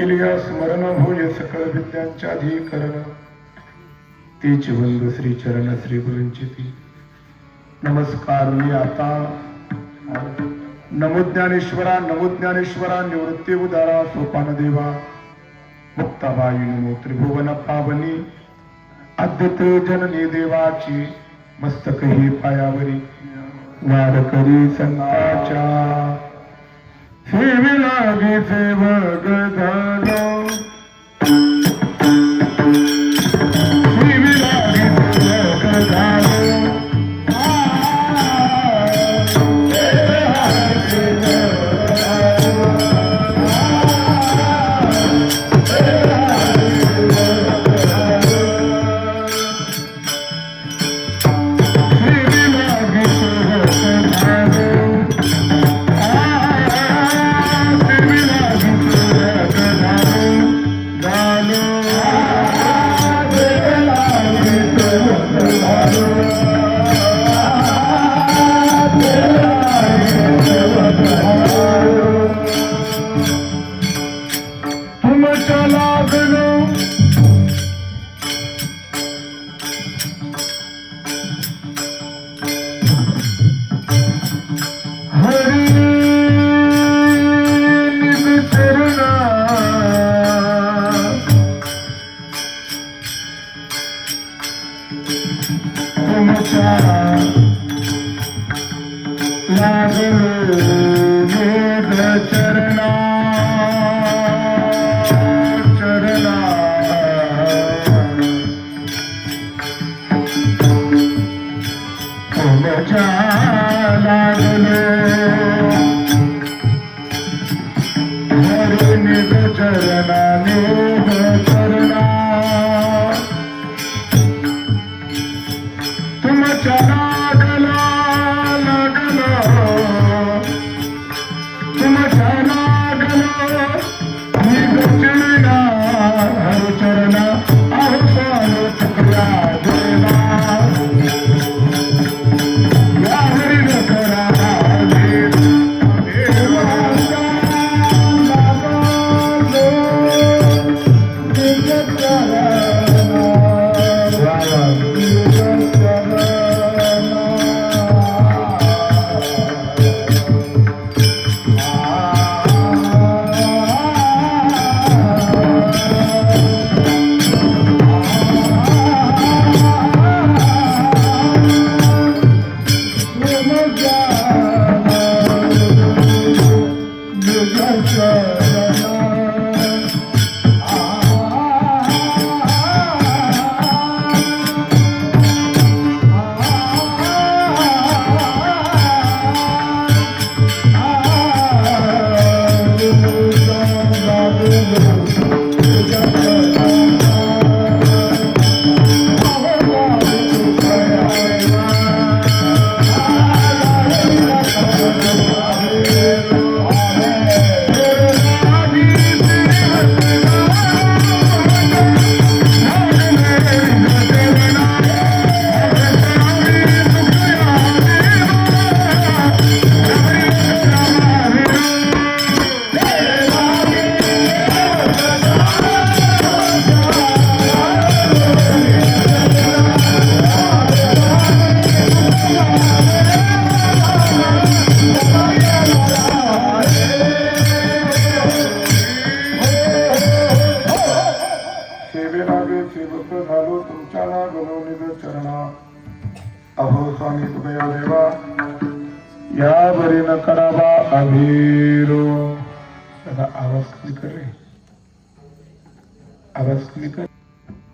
केलिया स्मरण होय सकळ विद्यांच्या अधिकरण तेच वंद श्री चरण श्री गुरूंची ती नमस्कार मी आता नमो ज्ञानेश्वरा निवृत्ती उदारा सोपान देवा मुक्ताबाई नमो त्रिभुवन पावनी अद्यत जननी देवाची मस्तक ही पायावरी वारकरी संताच्या सेवे लागे सेवक झालो सेवे लागे सेवक झालो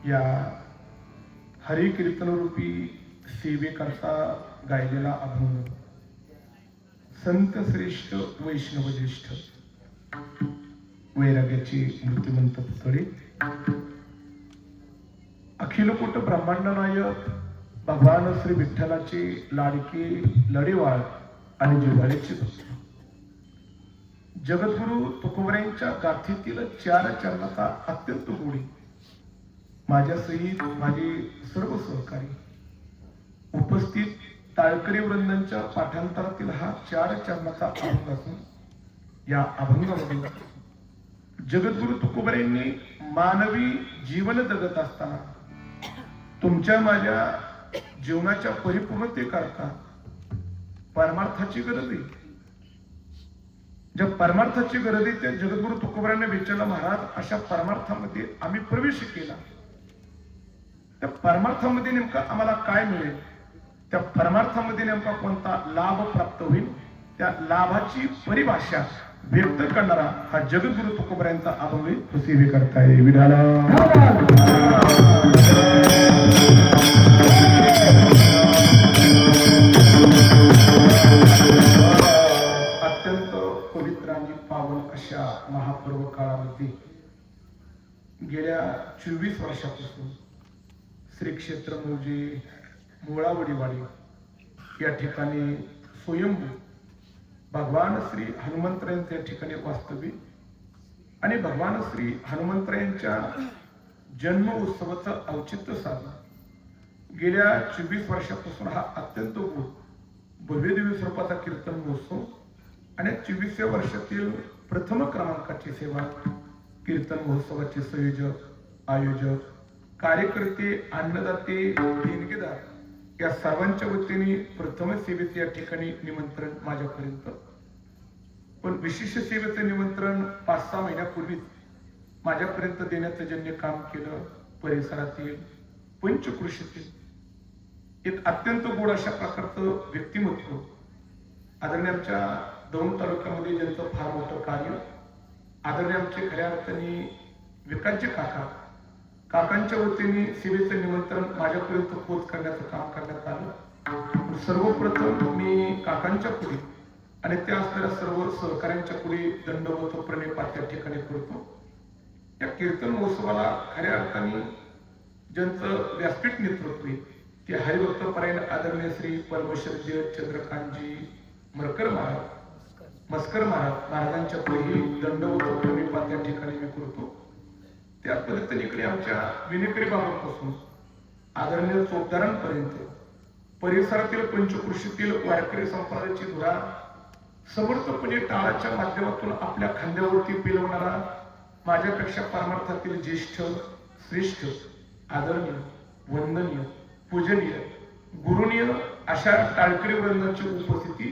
या हरी कीर्तन रूपी सेवेकरता गायलेला अभंग संत श्रेष्ठ वैष्णव ज्येष्ठ वैराग्याची मूर्तिमंत पुतळे अखिलकोट ब्रह्मांड नायक भगवान श्री विठ्ठलाची लाडकी लढेवाळ आणि जिव्हाळ्याची भक्त जगद्गुरु तुकोबऱ्यांच्या गाथेतील 4 चरणाचा अत्यंत गोडी माझ्या सहित माझे सर्व सहकारी उपस्थित टाळकरी वृंदांच्या पाठांतरातील हा 4 चरणाचा अभंग असून या अभंगामध्ये जगद्गुरु तुकोबारायांनी मानवी जीवन जगत असताना तुमच्या माझ्या जीवनाच्या परिपूर्णतेकरता परमार्थाची गरज आहे. ज्या परमार्थाची गरज आहे त्या जगद्गुरु तुकोबारायांना विचारला, महाराज अशा परमार्थामध्ये आम्ही प्रवेश केला, त्या परमार्थामध्ये नेमका आम्हाला काय मिळेल, त्या परमार्थामध्ये नेमका कोणता लाभ प्राप्त होईल, त्या लाभाची परिभाषा व्यक्त करणारा हा जगद्गुरु तुकोबारायांचा अभंग प्रसिद्ध करताय. विठाला अत्यंत पवित्र आणि पावन अशा महापर्व काळामध्ये गेल्या 24 वर्षापासून श्री क्षेत्र मौजे मुळावडीवाडी या ठिकाणी स्वयंभू भगवान श्री हनुमंतरायांच्या ठिकाणी वास्तविक आणि भगवान श्री हनुमंतरायांच्या जन्म उत्सवाचं औचित्य साधलं. गेल्या 24 वर्षापासून हा अत्यंत भव्य दिव्य स्वरूपाचा कीर्तन महोत्सव आणि 24व्या वर्षातील प्रथम क्रमांकाची सेवा कीर्तन महोत्सवाचे संयोजक, आयोजक, कार्यकर्ते, अन्नदाते, देणगीदार या सर्वांच्या वतीने प्रथम सेवेचे या ठिकाणी निमंत्रण माझ्यापर्यंत. पण विशिष्ट सेवेचं निमंत्रण 5-6 महिन्यापूर्वीच माझ्यापर्यंत देण्याचं ज्यांनी काम केलं, परिसरातील पंचकृषीतील एक अत्यंत गोड अशा प्रकारचं व्यक्तिमत्व, आदरणीय आमच्या दौंड तालुक्यामध्ये ज्यांचं फार मोठं कार्य, आदरणीय आमचे खऱ्या अर्थाने विकासचे काकांच्या वतीने सेवेचं निमंत्रण माझ्यापर्यंत पोच करण्याचं काम करण्यात आलं. सर्वप्रथम मी काकांच्या पुढे आणि त्या असणाऱ्या सर्व सहकाऱ्यांच्या पुढे दंडवत प्रणिपात त्या ठिकाणी करतो. या कीर्तन महोत्सवाला खऱ्या अर्थाने ज्यांचं व्यासपीठ नेतृत्व आहे ते हरिभक्त परायण आदरणीय श्री परमेश्वरजी चंद्रकांतजी मरकर महाराजांच्या पुढेही दंडवत प्रणिपात त्या ठिकाणी मी करतो. त्या पद्धतीने इकडे आमच्या विनेकरी बाबांपासून आदरणीय चोपदारांपर्यंत परिसरातील पंचकृषीतील वारकरी संप्रदायाची धुरा समर्थपणे टाळाच्या माध्यमातून आपल्या खांद्यावरती पेलवणारा माझ्यापेक्षा परमार्थातील ज्येष्ठ, श्रेष्ठ, आदरणीय, वंदनीय, पूजनीय, गुरुनीय अशा टाळकरी वृंदाची उपस्थिती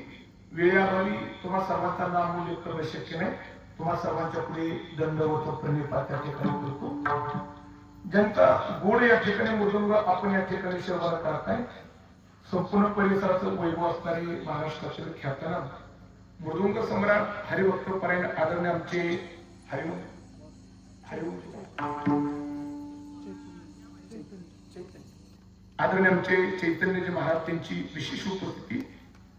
वेळेअभावी तुम्हा सर्वांचा नाम उल्लेख करणं शक्य नाही. तुम्हा सर्वांच्या पुढे दंडवत प्रणिपात त्या ठिकाणी करतो. ज्यांचा गोड या ठिकाणी मृदुंग आपण या ठिकाणी सहभाग करताय, संपूर्ण परिसराचं वैभव असणारे महाराष्ट्रातील ख्यातनाम मृदुंग सम्राट हरिभक्त परायण आदरणीय आमचे आदरणीय आमचे चैतन्यजी महाराज त्यांची विशेष उपस्थिती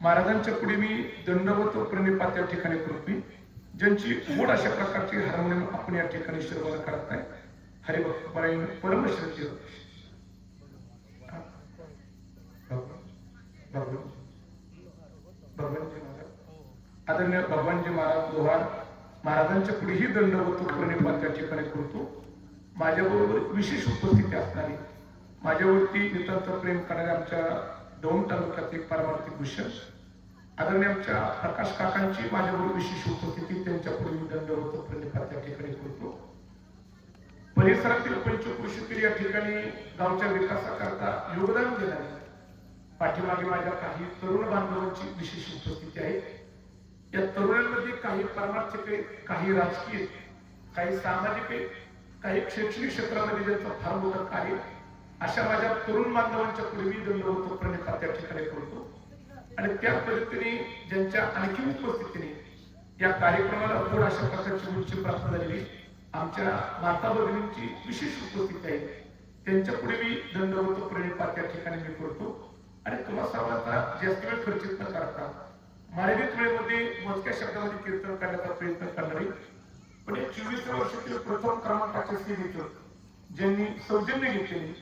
महाराजांच्या पुढे मी दंडवत प्रणिपात या ठिकाणी करतोय. ज्यांची गोड अशा प्रकारची हार्मोनियम आपण या ठिकाणी श्रवण करत आहे. हरिभक्त परायण परमश्रद्धेय आदरणीय भगवानजी महाराज लोहार महाराजांच्या पुढेही दंडवत प्रणिपात त्या ठिकाणी करतो. माझ्याबरोबर विशेष उपस्थिती असणारी, माझ्यावरती नितांत प्रेम करणाऱ्या आमच्या दौंड तालुक्यातील पारमार्थिक भूषण आदरणीय आमच्या प्रकाश काकांची माझ्याबरोबर विशेष उपस्थिती, त्यांच्या पुढे दंडवत प्रणिपात त्या ठिकाणी करतो. परिसरातील पंचकृषीतील या ठिकाणी गावच्या विकासाकरता योगदान देणारे पाठीमागे माझ्या काही तरुण बांधवांची विशेष उपस्थिती आहे. या तरुणांमध्ये काही परमार्थिक आहे, काही राजकीय, काही सामाजिक आहे, काही शैक्षणिक क्षेत्रामध्ये ज्यांचं फार मोठं कार्य, अशा माझ्या तरुण बांधवांच्या पुढे मी दंडवत प्रणिपात त्या ठिकाणी करतो. आणि त्या पद्धतीने ज्यांच्या आणखी उपस्थितीने या कार्यक्रमाला गोड अशा प्रकारची उंची प्राप्त झालेली आमच्या माता भगिनींची विशेष उपस्थिती आहे. त्यांच्या पुढे मी दंडवत प्रणिपात त्या ठिकाणी मी करतो. आणि तुम्हा सर्वांचा जास्त वेळ खर्चित न करता मर्यादित वेळेमध्ये मोजक्या शब्दामध्ये कीर्तन करण्याचा प्रयत्न करणार आहे. पण 24व्या वर्षातील प्रथम क्रमांकाचे सेवेचं ज्यांनी सौजन्य घेतलेले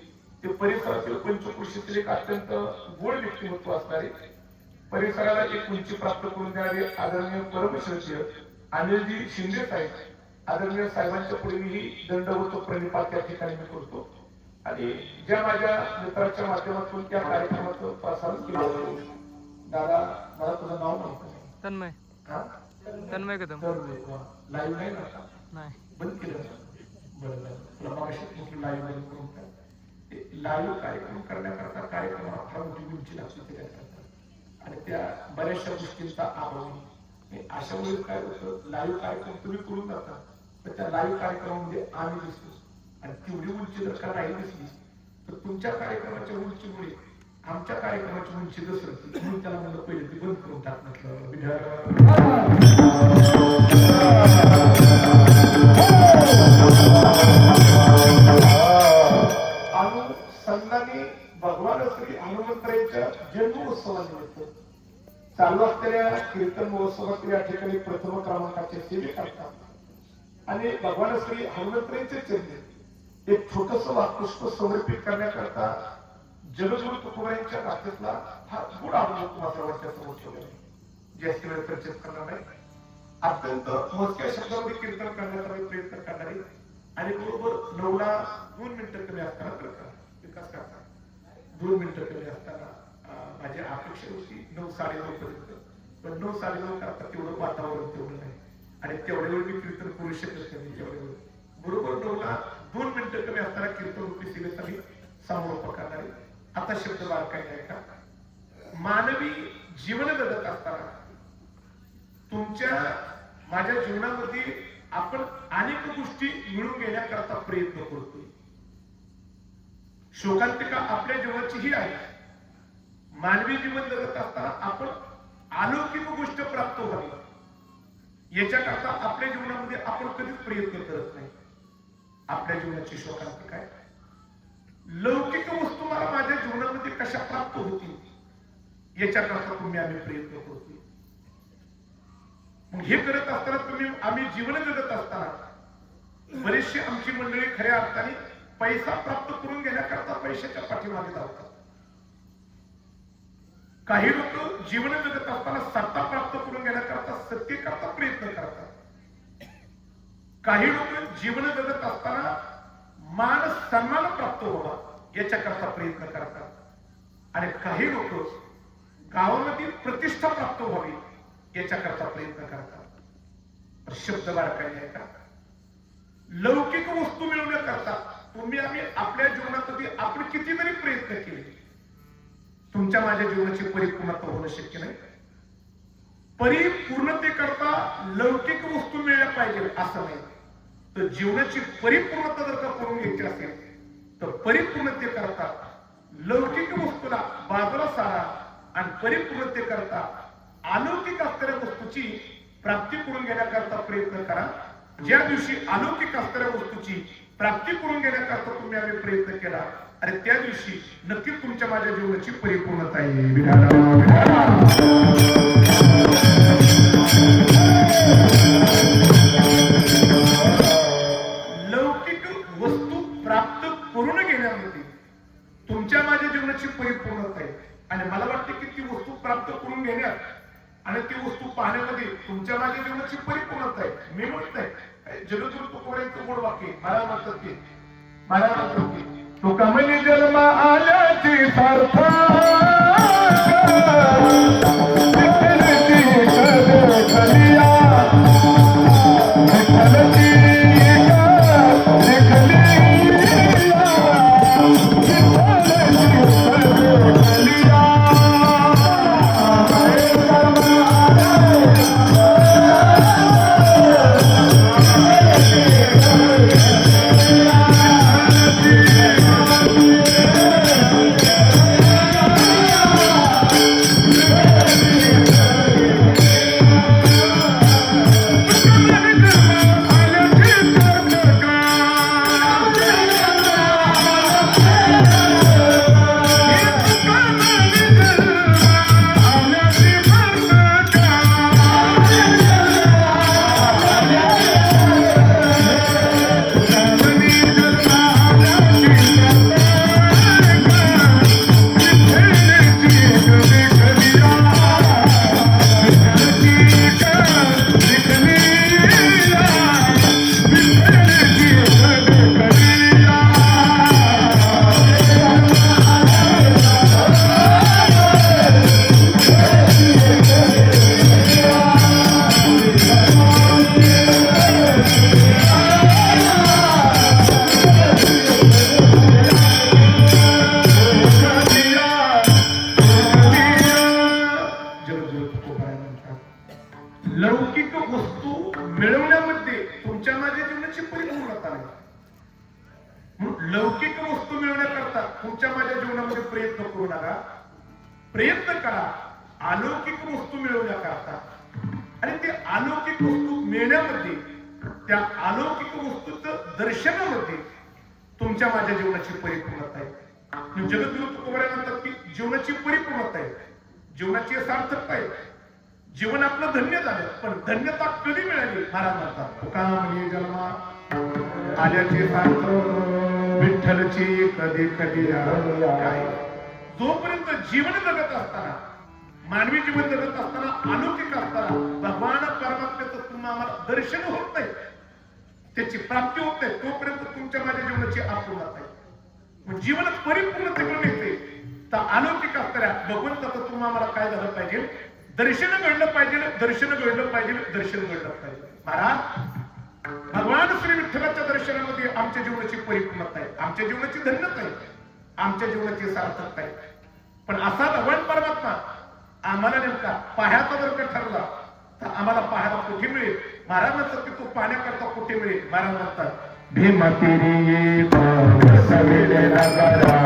ते परिसरातील पंचकृषीतील एक अत्यंत गोड व्यक्तिमत्व असणारे, परिसराला एक उंची प्राप्त करून देणारे आदरणीय परमश्रद्धेय अनिलजी शिंदे साहेब, आदरणीय साहेबांच्या पुढे मी दंडवत प्रणिपात त्या ठिकाणी मी करतो. आणि ज्या माझ्या मित्राच्या माध्यमातून त्या कार्यक्रमाचं प्रसारण केलं. दादा, मला तुझं नाव माहिती? तन्मय. तन्मय कदम. लाईव्ह नाही ना? नाही. बंद केलं बरं झालं. तुला मागाशी म्हटलं लाईव्ह बंद करून काय लाईव्ह कार्यक्रम करण्याकरता कार्यक्रमाला फार मोठी उंची लागते त्याच्याकरता आणि त्या बऱ्याचशा गोष्टींचा अभाव अशा वेळेस काय होतं लाईव्ह कार्यक्रम तुम्ही करून जाता तर त्या लाईव्ह कार्यक्रमामध्ये आम्ही दिसतो आणि तेवढी उंची जर का नाही दिसली तर तुमच्या कार्यक्रमाच्या उंचीमुळे आमच्या कार्यक्रमाची उंची घसरते म्हणून त्याला म्हणलं पहिले ते बंद करून टाक आणि संतांनी भगवान श्री हनुमंतरायांच्या जन्मोत्सवानिमित्त चालू असलेल्या कीर्तन महोत्सवात या ठिकाणी प्रथम क्रमांकाचे सेवे करतात आणि भगवान श्री हनुमंतरायांचे चरणी एक छोटस वाक्पुष्प समर्पित करण्याकरता जगद्गुरु तुकोबारायांच्या गाथेतला हा गुड अनुभव तुम्हाला सर्वांच्या समोर ठेवलेला आहे. जास्त वेळ चर्चेत करणार नाही. अत्यंत मोजक्या शब्दामध्ये कीर्तन करण्याचा मी प्रयत्न करणार आहे आणि बरोबर 9ला 2 मिनिटं कमी असताना विकास करता 2 मिनिटं कमी असताना माझी अपेक्षा होती 9:30 पर्यंत पण 9:30 करता तेवढं वातावरण तेवढं नाही आणि तेवढ्या वेळ मी कीर्तन करू शकत नाही. तेवढ्या वेळ बरोबर 9ला 2 मिनिटं कमी असताना कीर्तन रूपी सेवेचा मी समोर करणार आहे. आता शब्द बारकाईने ऐका. मानवी जीवन जगत असताना तुमच्या माझ्या जीवनामध्ये आपण अनेक गोष्टी मिळून घेण्याकरता प्रयत्न करतोय. शोकांतिका आपल्या जीवनाची ही आहे. मानवी जीवन जगत असताना आपण अलौकिक गोष्ट प्राप्त व्हावी याच्याकरता आपल्या जीवनामध्ये आपण कधीच प्रयत्न करत नाही. आपल्या जीवनाची शोकांतिका आहे लौकिक वस्तू मला माझ्या जीवनामध्ये कशा प्राप्त होतील याच्याकरता तुम्ही आम्ही प्रयत्न करतोय. मग हे करत असताना आम्ही जीवन जगत असताना बरेचशी आमची मंडळी खऱ्या अर्थाने पैसा प्राप्त करून घेण्याकरता पैशाच्या पाठीमागे धावतात. काही लोक जीवन जगत असताना सत्ता प्राप्त करून घेण्याकरता सत्तेकरता प्रयत्न करतात. काही लोक जीवन जगत असताना मान सन्मान प्राप्त व्हावा याच्याकरता प्रयत्न करतात आणि काही लोक गावामध्ये प्रतिष्ठा प्राप्त व्हावी याच्याकरता प्रयत्न करतात. शब्द बारकाईने ऐका. लौकिक वस्तू मिळवण्याकरता तुम्ही आम्ही आपल्या जीवनामध्ये आपण कितीतरी प्रयत्न केले तुमच्या माझ्या जीवनाची परिपूर्णता होणं शक्य नाही. परिपूर्णतेकरता लौकिक वस्तू मिळल्या पाहिजे असं नाही तर जीवनाची परिपूर्णता जर का करून घ्यायची असेल तर परिपूर्णतेकरता लौकिक वस्तूला बाजूला सारा आणि परिपूर्णतेकरता अलौकिक असणाऱ्या वस्तूची प्राप्ती करून घेण्याकरता प्रयत्न करा. ज्या दिवशी अलौकिक असणाऱ्या वस्तूची प्राप्ती करून घेण्याकरता तुम्ही आम्ही प्रयत्न केला आणि त्या दिवशी नक्कीच तुमच्या माझ्या जीवनाची परिपूर्णता येईल. लौकिक वस्तू प्राप्त करून घेण्यामध्ये तुमच्या माझ्या जीवनाची परिपूर्णता आहे आणि मला वाटतं की ती वस्तू प्राप्त करून घेण्यात आणि ती वस्तू पाहण्यामध्ये तुमच्या माझ्या जीवनाची परिपूर्णता आहे. मी म्हणत आहे जगद्गुरु तुकोबारायांचं मूळ वाक्य महाराज म्हणतात की तुका म्हणे जन्म आल्याची सार्थ लौकिक वस्तू मिळवण्याकरता तुमच्या माझ्या जीवनामध्ये प्रयत्न करू नका. प्रयत्न करा अलौकिक वस्तू मिळवण्याकरता. आणि ते अलौकिक वस्तू मिळण्यामध्ये, त्या अलौकिक वस्तूचं दर्शनामध्ये तुमच्या माझ्या जीवनाची परिपूर्णता आहे. जगद्गुरु तुकोबाराय म्हणतात की जीवनाची परिपूर्णता आहे, जीवनाची सार्थकता आहे. जीवन आपलं धन्य झालं, पण धन्यता कधी मिळाली? महाराज म्हणतात तुका म्हणे जन्मा आल्याचे सार्थ विठ्ठलची कधी कधी आहे. जोपर्यंत जीवन जगत असताना, मानवी जीवन जगत असताना, अलौकिक असताना भगवान परमात्म्याचं तुम्हाला दर्शन होत नाही, त्याची प्राप्ती होत नाही, तोपर्यंत तुमच्या माझ्या जीवनाची अपूर्णता आहे. मग जीवन परिपूर्ण तिकडून येते तर अलौकिक असताना भगवंताचं तुम्हाला काय झालं पाहिजे? दर्शन घडलं पाहिजे, दर्शन घडलं पाहिजे, दर्शन घडलं पाहिजे. महाराज भगवान श्री विठ्ठलाच्या दर्शनामध्ये आमच्या जीवनाची परिपूर्णता आहे, आमच्या जीवनाची धन्यता आहे, आमच्या जीवनाची सार्थकता आहे. पण असा भगवान परमात्मा आम्हाला नेमका पाहायचा जर का ठरला तर आम्हाला पाहायला कुठे मिळेल? महाराज म्हणतात की तो पाहण्याकरता कुठे मिळेल? महाराज म्हणतात भीमा तेरी सवेरे नगरा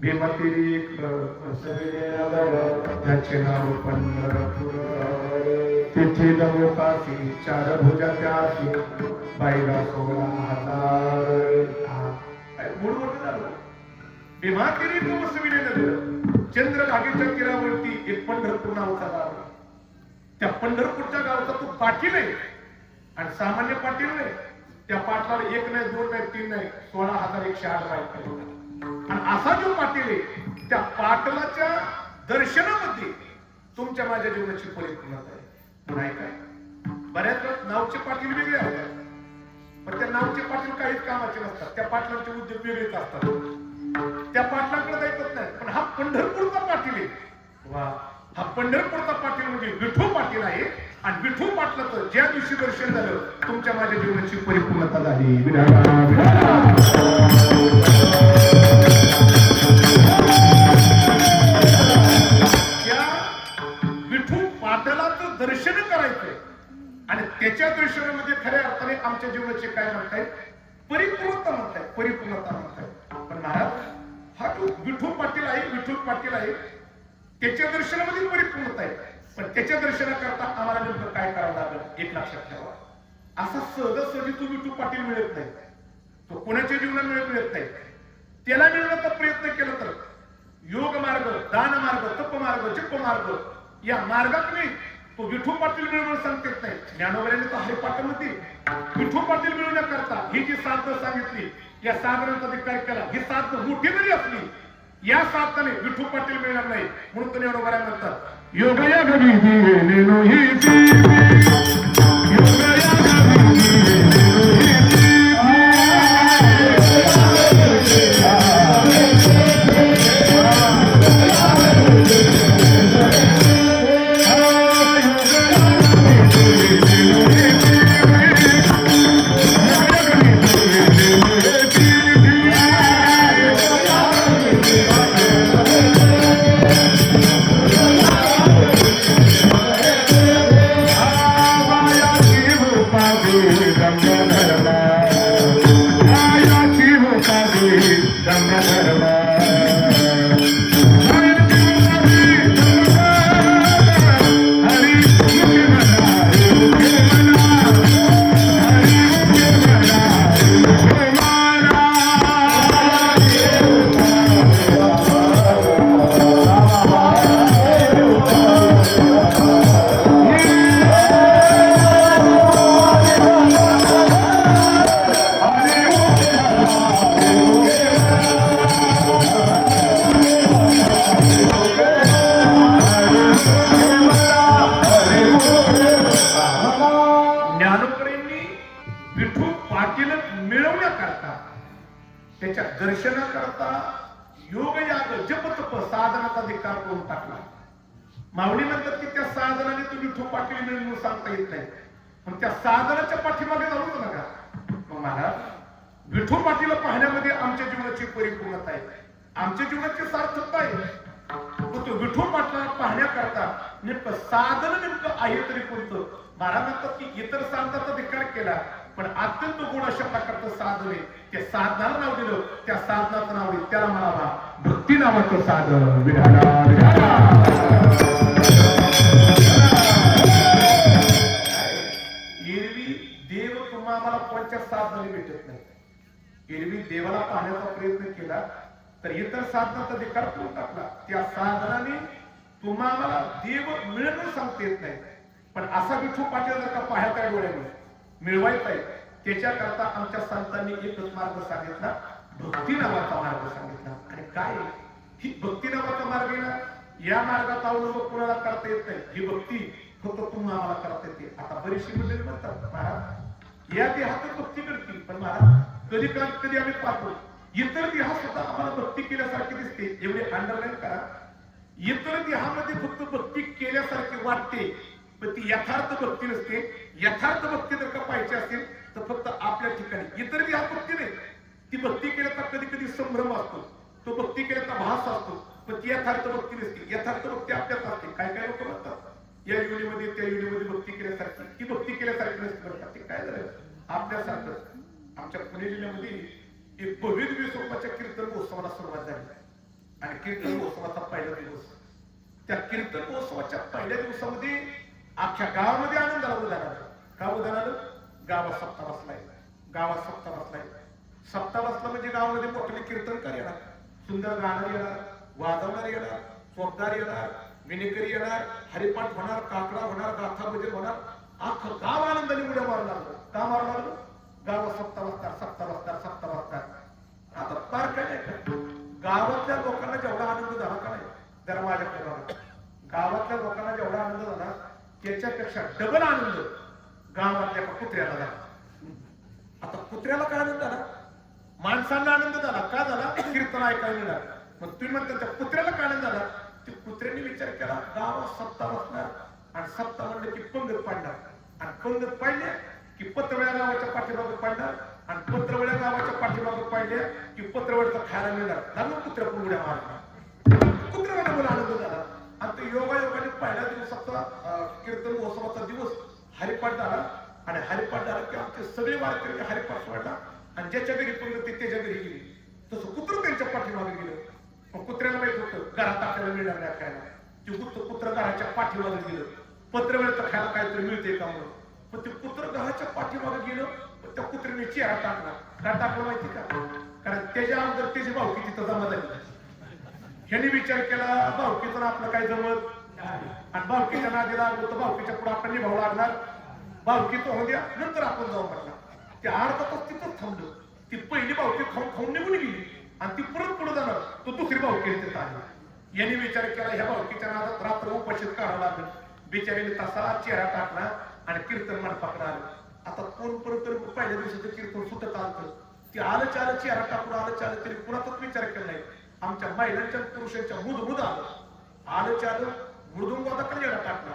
भीमा तेरी सवेरे नगरा तिथे नवकाशी चार भुजा त्याशी बाईला 16 हजार. मूळ मोठं झालं. भीमातिरी नवसविले नगर चंद्रभागेच्या तीरावरती एक पंढरपूर नावाचा गाव. त्या पंढरपूरच्या गावाचा तो पाटील आहे आणि सामान्य पाटील नाही. त्या पाटलाला 1 नाही 2 नाही 3 नाही 16,108 बायका. आणि असा जो पाटील आहे त्या पाटलाच्या दर्शनामध्ये तुमच्या माझ्या जीवनाची परिपूर्णता आहे. नाही काय बऱ्याच नावचे पाटील वेगळे असतात, पण त्या नावचे पाटील काहीच कामाचे नसतात. त्या पाटलांचे उद्योग वेगळेच असतात, त्या पाटलांकडे जायचंच नाही. पण हा पंढरपूरचा पाटील आहे. वा, हा पंढरपूरचा पाटील म्हणजे विठू पाटील आहे. आणि विठू पाटलाचं ज्या दिवशी दर्शन झालं तुमच्या माझ्या जीवनाची परिपूर्णता झाली. दर्शन करायचंय आणि त्याच्या दर्शनामध्ये खऱ्या अर्थाने आमच्या जीवनाचे काय म्हणताय? परिपूर्णता म्हणताय, परिपूर्णता म्हणताय. पण महाराज हा जो विठू पाटील आहे, विठू पाटील आहे, त्याच्या दर्शनामध्ये परिपूर्णता आहे. पण त्याच्या दर्शनाकरता आम्हाला नेमकं काय करावं लागेल? एक लक्षात ठेवा, असा सहजासहजी तो विठू पाटील मिळत नाही, तो कोणाच्या जीवनात मिळत नाही. त्याला मिळवण्याचा प्रयत्न केला तर योग मार्ग, दान मार्ग, तप मार्ग, जप मार्ग या मार्गात तो विठू पाटील मिळवून सांगतेच नाही. ज्ञानोबरांनी तर हरिपाठामध्ये विठू पाटील मिळवण्याकरता ही जी साधनं सांगितली, या साधनांचा विचार केला. ही साधनं मोठी जरी असली, या साधनाने विठू पाटील मिळणार नाही. म्हणून तो ज्ञानोबरांनी म्हणतात योगया घरी नेनो ही करता, त्याच्या दर्शनाकरता योग याग जप तप साधनाचा धिक्कार करून टाकला. माऊली म्हणतात की त्या साधनाने तुम्ही विठू पाटील म्हणून सांगता येत नाही, पण त्या साधनाच्या पाठीमागे जाऊच नका. महाराज विठू पाटील पाहण्यामध्ये आमच्या जीवनाची परिपूर्णता आहे, आमच्या जीवनाची सार्थकता आहे. तो विठू पाटलाला पाहण्याकरता नेमकं साधन नेमकं आहे तरी कोणतं? महाराज म्हणतात की इतर साधनाचा धिक्कार केला, पण अत्यंत गुण अशा प्रकारचं साधन आहे. त्या साधनाला नाव दिलं, त्या साधनाचं नाव आहे त्याला म्हणावा भक्ती नावाचं साधन. विधाना विधाना एरवी देव तुम्हाला कोणत्या साधनाने भेटत नाही. एरवी देवाला पाहण्याचा प्रयत्न केला तर इतर साधनाचा धिक्कार करून टाकला. त्या साधनाने तुम्हाला देव मिळणं सांगता येत नाही, पण असा विठू पाटील जर का पाहायचा डोळ्याने मिळवायचा आहे, त्याच्याकरता आमच्या संतांनी एकच मार्ग सांगितला, भक्ती नावाचा मार्ग सांगितला. आणि काय ही भक्ती नावाचा मार्ग आहे ना, या मार्गात अवलंब कोणाला करता येत नाही. ही भक्ती फक्त तुम्हाला करता येते. आता बरीचशी मंडळी म्हणतात महाराज या देहात भक्ती करतील, पण महाराज कधी आम्ही पाहतो इतर देहा सुद्धा आम्हाला भक्ती केल्यासारखी दिसते. एवढे अंडरलाईन करा, इतर देहामध्ये फक्त भक्ती केल्यासारखी वाटते, पण ती यथार्थ भक्ती नसते. यथार्थ भक्ती जर का पाहिजे असेल तर फक्त आपल्या ठिकाणी. इतर देहा भक्ती नाही, ती भक्ती केल्याचा कधी कधी संभ्रम असतो, तो भक्ती केल्याचा भास असतो, पण ती यथार्थ भक्ती नसते. यथार्थ भक्ती आपल्यात असते. काय काय लोक म्हणतात या युनीमध्ये त्या युनीमध्ये भक्ती केल्यासारखी, ती भक्ती केल्यासारखी नसते. बरं ते काय झालं आपल्यासारखं आमच्या पुणे जिल्ह्यामध्ये एक भव्य स्वरूपाच्या कीर्तन महोत्सवाला सुरुवात झाली. आणि कीर्तन महोत्सवाचा पहिला दिवस, त्या कीर्तन महोत्सवाच्या पहिल्या दिवसामध्ये अख्ख्या गावामध्ये आनंद आला. उदाहरण का उदाहरण गावात सप्ताह बसलाय, गावात सप्ताह बसलाय. सप्ताह बसला म्हणजे गावामध्ये मोठे कीर्तनकार येणार, सुंदर गाणं येणार, वाजवणार येणार, चोपदार येणार, विनेकरी येणार, हरिपाठ होणार, काकडा होणार, गाथा भजन होणार. अख्खं गाव आनंदाने उड्या मारू लागलं. का मारू लागलं? गावात सप्ताह बसतात, सप्ताह बसतात, सप्ताह बसतात. आता फार काय नाही, गावातल्या लोकांना जेवढा आनंद झाला का नाही, जरा माझ्याकडे बघा, गावातल्या लोकांना जेवढा आनंद झाला त्याच्यापेक्षा डबल आनंद गावातल्या कुत्र्याला झाला. आता कुत्र्याला काय आनंद झाला? माणसांना आनंद झाला. का झाला? कीर्तन ऐकायला मिळालं. मग तुम्ही म्हणता त्या कुत्र्याला काय आनंद झाला? ते कुत्र्याने विचार केला गावात सप्ताह बसणार आणि सप्ताह म्हणलं की पंगत पाडणार, आणि पंगत पाडल्या की पत्रवळ्या गावाच्या पाठीमागे पाडणार, आणि पत्रवळ्या गावाच्या पाठीमागे पाडल्या की पत्रवळ्याचा खायला मिळणार. लागून कुत्र्या पण उड्या मारणार. कुत्र्याला मला आनंद झाला. आणि तो योगायोगाने पहिल्या दिवसाचा कीर्तन महोत्सवाचा दिवस हरिपाठ झाला. आणि हरिपाठ झाला की आमचे सगळे वारकरी हरिपाठ सोडला, आणि ज्याच्या घरी पंगत ते त्याच्या घरी गेली. तसं कुत्र त्यांच्या पाठीमागे गेलं. मग कुत्र्याला माहित होतं घरात आपल्याला मिळणार नाही खायला, ते कुत्र घराच्या पाठीमागे गेलं. पत्रवेळेचा खायला काहीतरी मिळते का म्हणून. पण ते कुत्र घराच्या पाठीमागे गेलं, त्या कुत्र्याने चेहरा टाकला. का टाकला माहिती का? कारण त्याच्या अगोदर त्याची भावकी तिथं जमा झाली. ह्याने विचार केला भावकीचं आपलं काय जमत, आणि भावकीच्या नादीला लागलो तर भावकीच्या पुढे आपण निभाव लागणार, भावकीचं होऊ द्या नंतर आपण जाऊ म्हटला. ते अर्धा तास तिथंच थांबलं. ती पहिली भावकी खाऊन निघून गेली, आणि ती परत पुढे जाणार तो दुसरी भावकी तिथं आली. यांनी विचार केला ह्या भावकीच्या नादात रात्र उपाशीत काढावं लागलं. बिचारीने तसा चेहरा टाकला आणि कीर्तन मंडपाकडे आलं. आता कोण परत पहिल्या दिवसाचं कीर्तन सुटत आलं, ते आलं चेहरा टाकून आलं तरी कुणाचाच विचार केला नाही. आमच्या महिलांच्या पुरुषांच्या मुद आलं मृदुंगाकडे येडा टाकला,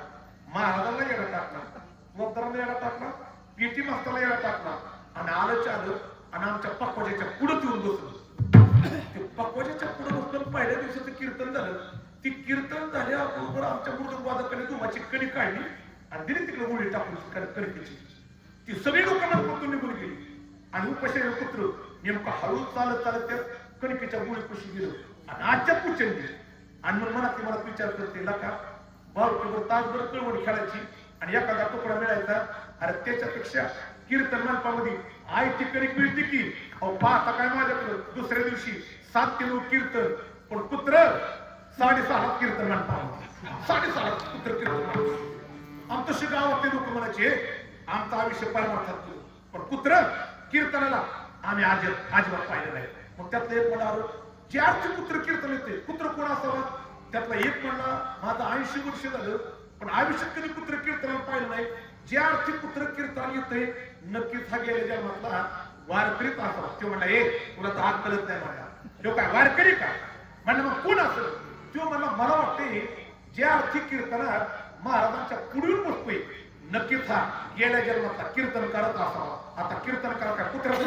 महाराजांना येडा टाकला, वक्तांना येडा टाकला, पीटी मास्ताला येडा टाकला, आणि आलं आणि आमच्या पक्वाजाच्या पुढे येऊन बसलं. ते पक्वाजाच्या पुढे बसलं. पहिल्या दिवसाचं कीर्तन झालं. ती कीर्तन झाल्याबरोबर आमच्या मृदुंगवादकाने धुमाची कणी काढली आणि दिली तिकडे गोळी टाकून कणकीची. ती सगळी लोकांना कुठून निघून गेली. आणि उपाशी पुत्र नेमकं हळू चालत त्या कणकीच्या गोळी कुशी गेलो आणि आजच्या पुचन गेली. आणि मग मनात विचार करते लका बावकीवर तासभर कळवण खेळायची आणि एखादा तुकडा मिळायचा. अरे त्याच्यापेक्षा कीर्तन मंडपामध्ये आई ती कणिक मिळते की अहो पाहता काय माझ्याकडं दुसऱ्या दिवशी 7 किलो कीर्तन, पण कुत्र 6.5 कीर्तन मंडपामध्ये 6.5 कुत्र कीर्तन. आमचं गावातले लोक म्हणायचे आमचा आयुष्य परमार्थात गेलो, पण कुत्र कीर्तनाला आम्ही अजिबात पाहिलं नाही. मग त्यातलं एक म्हणा जे आरती कुत्र कीर्तन येते, कुत्र कोण असावा? त्यातला एक म्हणला माझं 80 वर्ष झालं पण आयुष्यात कधी कुत्र कीर्तनाला पाहिलं नाही. जे आरती कुत्र कीर्तन येते नक्कीच हा गेल्या जन्मातला वारकरीच असावा. तो म्हणला ए तुला तर हात कळत नाही माझ्या. तो काय वारकरी का म्हणलं मग कोण असेल. तो म्हणला मला वाटते ज्या अर्थी कीर्तनात महाराजांच्या पुढून बसतोय नक्कीच हा गेल्या जन्मातला कीर्तन करत असावा. आता कीर्तन करा काय कुत्र्याचं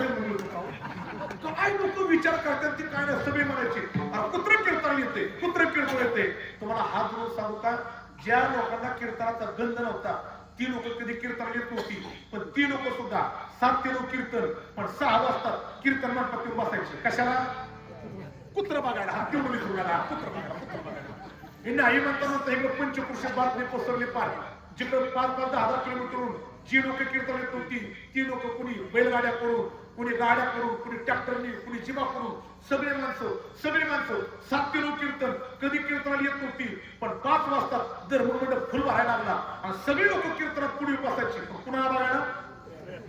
काय लोक विचार करतात ते काय नाही सगळे म्हणायचे कुत्र कीर्तन येते कुत्र कीर्तन येते. तुम्हाला हात रोज सांगू का ज्या लोकांना कीर्तनाचा गंध नव्हता ती लोक कधी कीर्तन येत नव्हती पण ती लोक सुद्धा 7 ते 9 कीर्तन पण 6 वाजता कीर्तन मंडपात बसायचे. कशाला कुत्र बघायला. हा तेवढं विसरूला कुत्र बघायला हे नाही म्हणता इकडे पंचकृषी बातमी पसरले पार जिकडे 5-5, 10-10 किलोमीटरहून जी लोक कीर्तन येत नव्हती ती लोक कुणी बैलगाड्या करून कुणी गाड्या करून कुणी ट्रॅक्टरनी कुणी जिबा करून सगळे माणसं 7 ते 9 कीर्तन कधी कीर्तनाला येत नव्हती पण 5 वाजता धर्ममंडप फुल भरायला लागला आणि सगळे लोक कीर्तनात पुढे बसायचे. कुणाला बघायला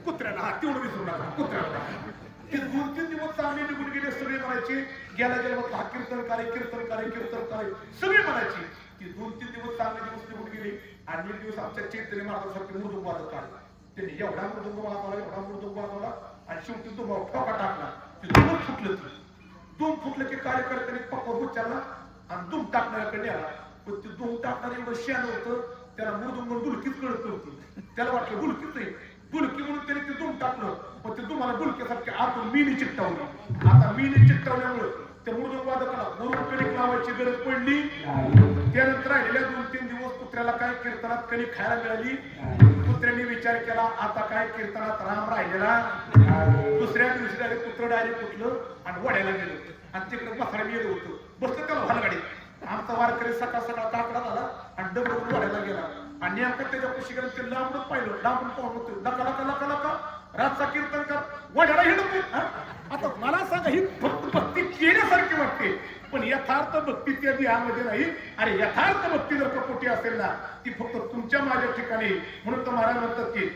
कुत्र्याला. हा तेवढं विसरू नका कुत्र्याला. हे 2-3 दिवस चांगले निघून गेले सगळे म्हणायचे गेल्या जन्मात हा कीर्तन करे सगळे म्हणायचे. ती 2-3 दिवस चांगले दिवस निघून गेले आणि एक दिवस आमच्या चैतन्य महाराजांसारखे मृदुंग वाजत आले. त्यांनी एवढा मृदुंग वाजवला आणि शेवटी तो ठोका टाकला. ते दुम फुटलं की कार्यकर्त्यांनी पक्का उच्चारला आणि दुम टाकणाऱ्याकडे आला. पण ते दुम टाकणार एवढं शान होतं त्याला मृदुंग डुलकीच कळत नव्हती. त्याला वाटलं डुलकीच आहे डुलकी म्हणून त्याने ते दुम टाकलं पण ते तुम्हाला डुलक्यासारखे आतून मीनी चिकटावली. आता मीनी चिकटावल्यामुळे त्या मृदुंग वादकाला वरून कणिक लावायची गरज पडली. त्यानंतर राहिलेल्या 2-3 दिवस कुत्र्याला काय कीर्तनात कणिक खायला मिळाली. कुत्र्याने विचार केला आता काय कीर्तनात राम राहिलेला. दुसऱ्या दिवशी कुत्र डायरेक्ट उठलं आणि वड्याला गेलं आणि तिकडे बसायला गेलं होतं. बसलं त्याला भानगाडीत. आमचा वारकरी सकाळ काकडा झाला आणि डबडून वड्याला गेला आणि नेमकं त्याच्या कुशी गेलं ते लांबून पाहिलं लांबून पाहून होतं लका रातचा कीर्तन कर वड्याला हिडत. आता मला सांगा ही फक्त भक्ती केल्यासारखी वाटते पण यथार्थ भक्ती त्या देहामध्ये नाही. अरे यथार्थ भक्ती जर कपोटी असेल ना ती फक्त तुमच्या माझ्या ठिकाणी. म्हणून तर महाराज म्हणतात की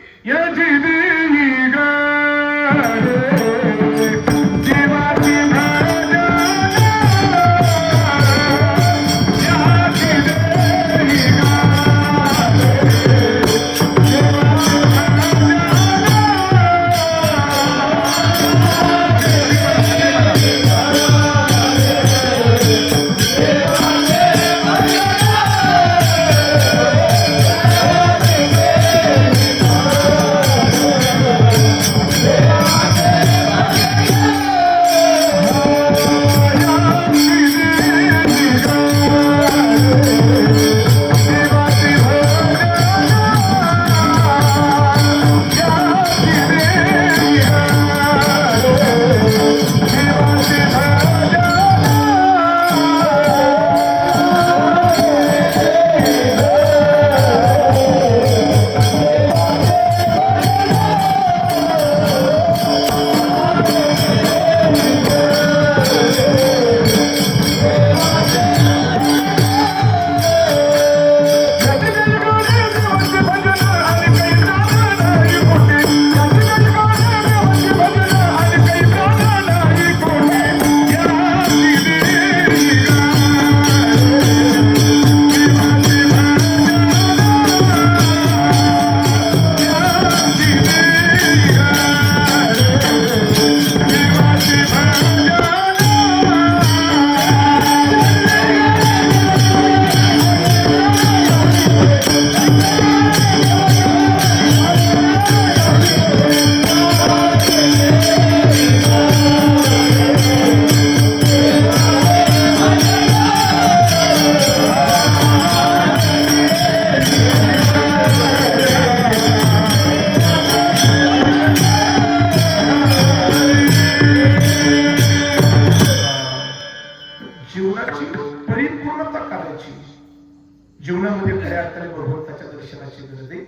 जीवनामध्ये खऱ्या अर्थाने भगवंताच्या दर्शनाची गरज आहे.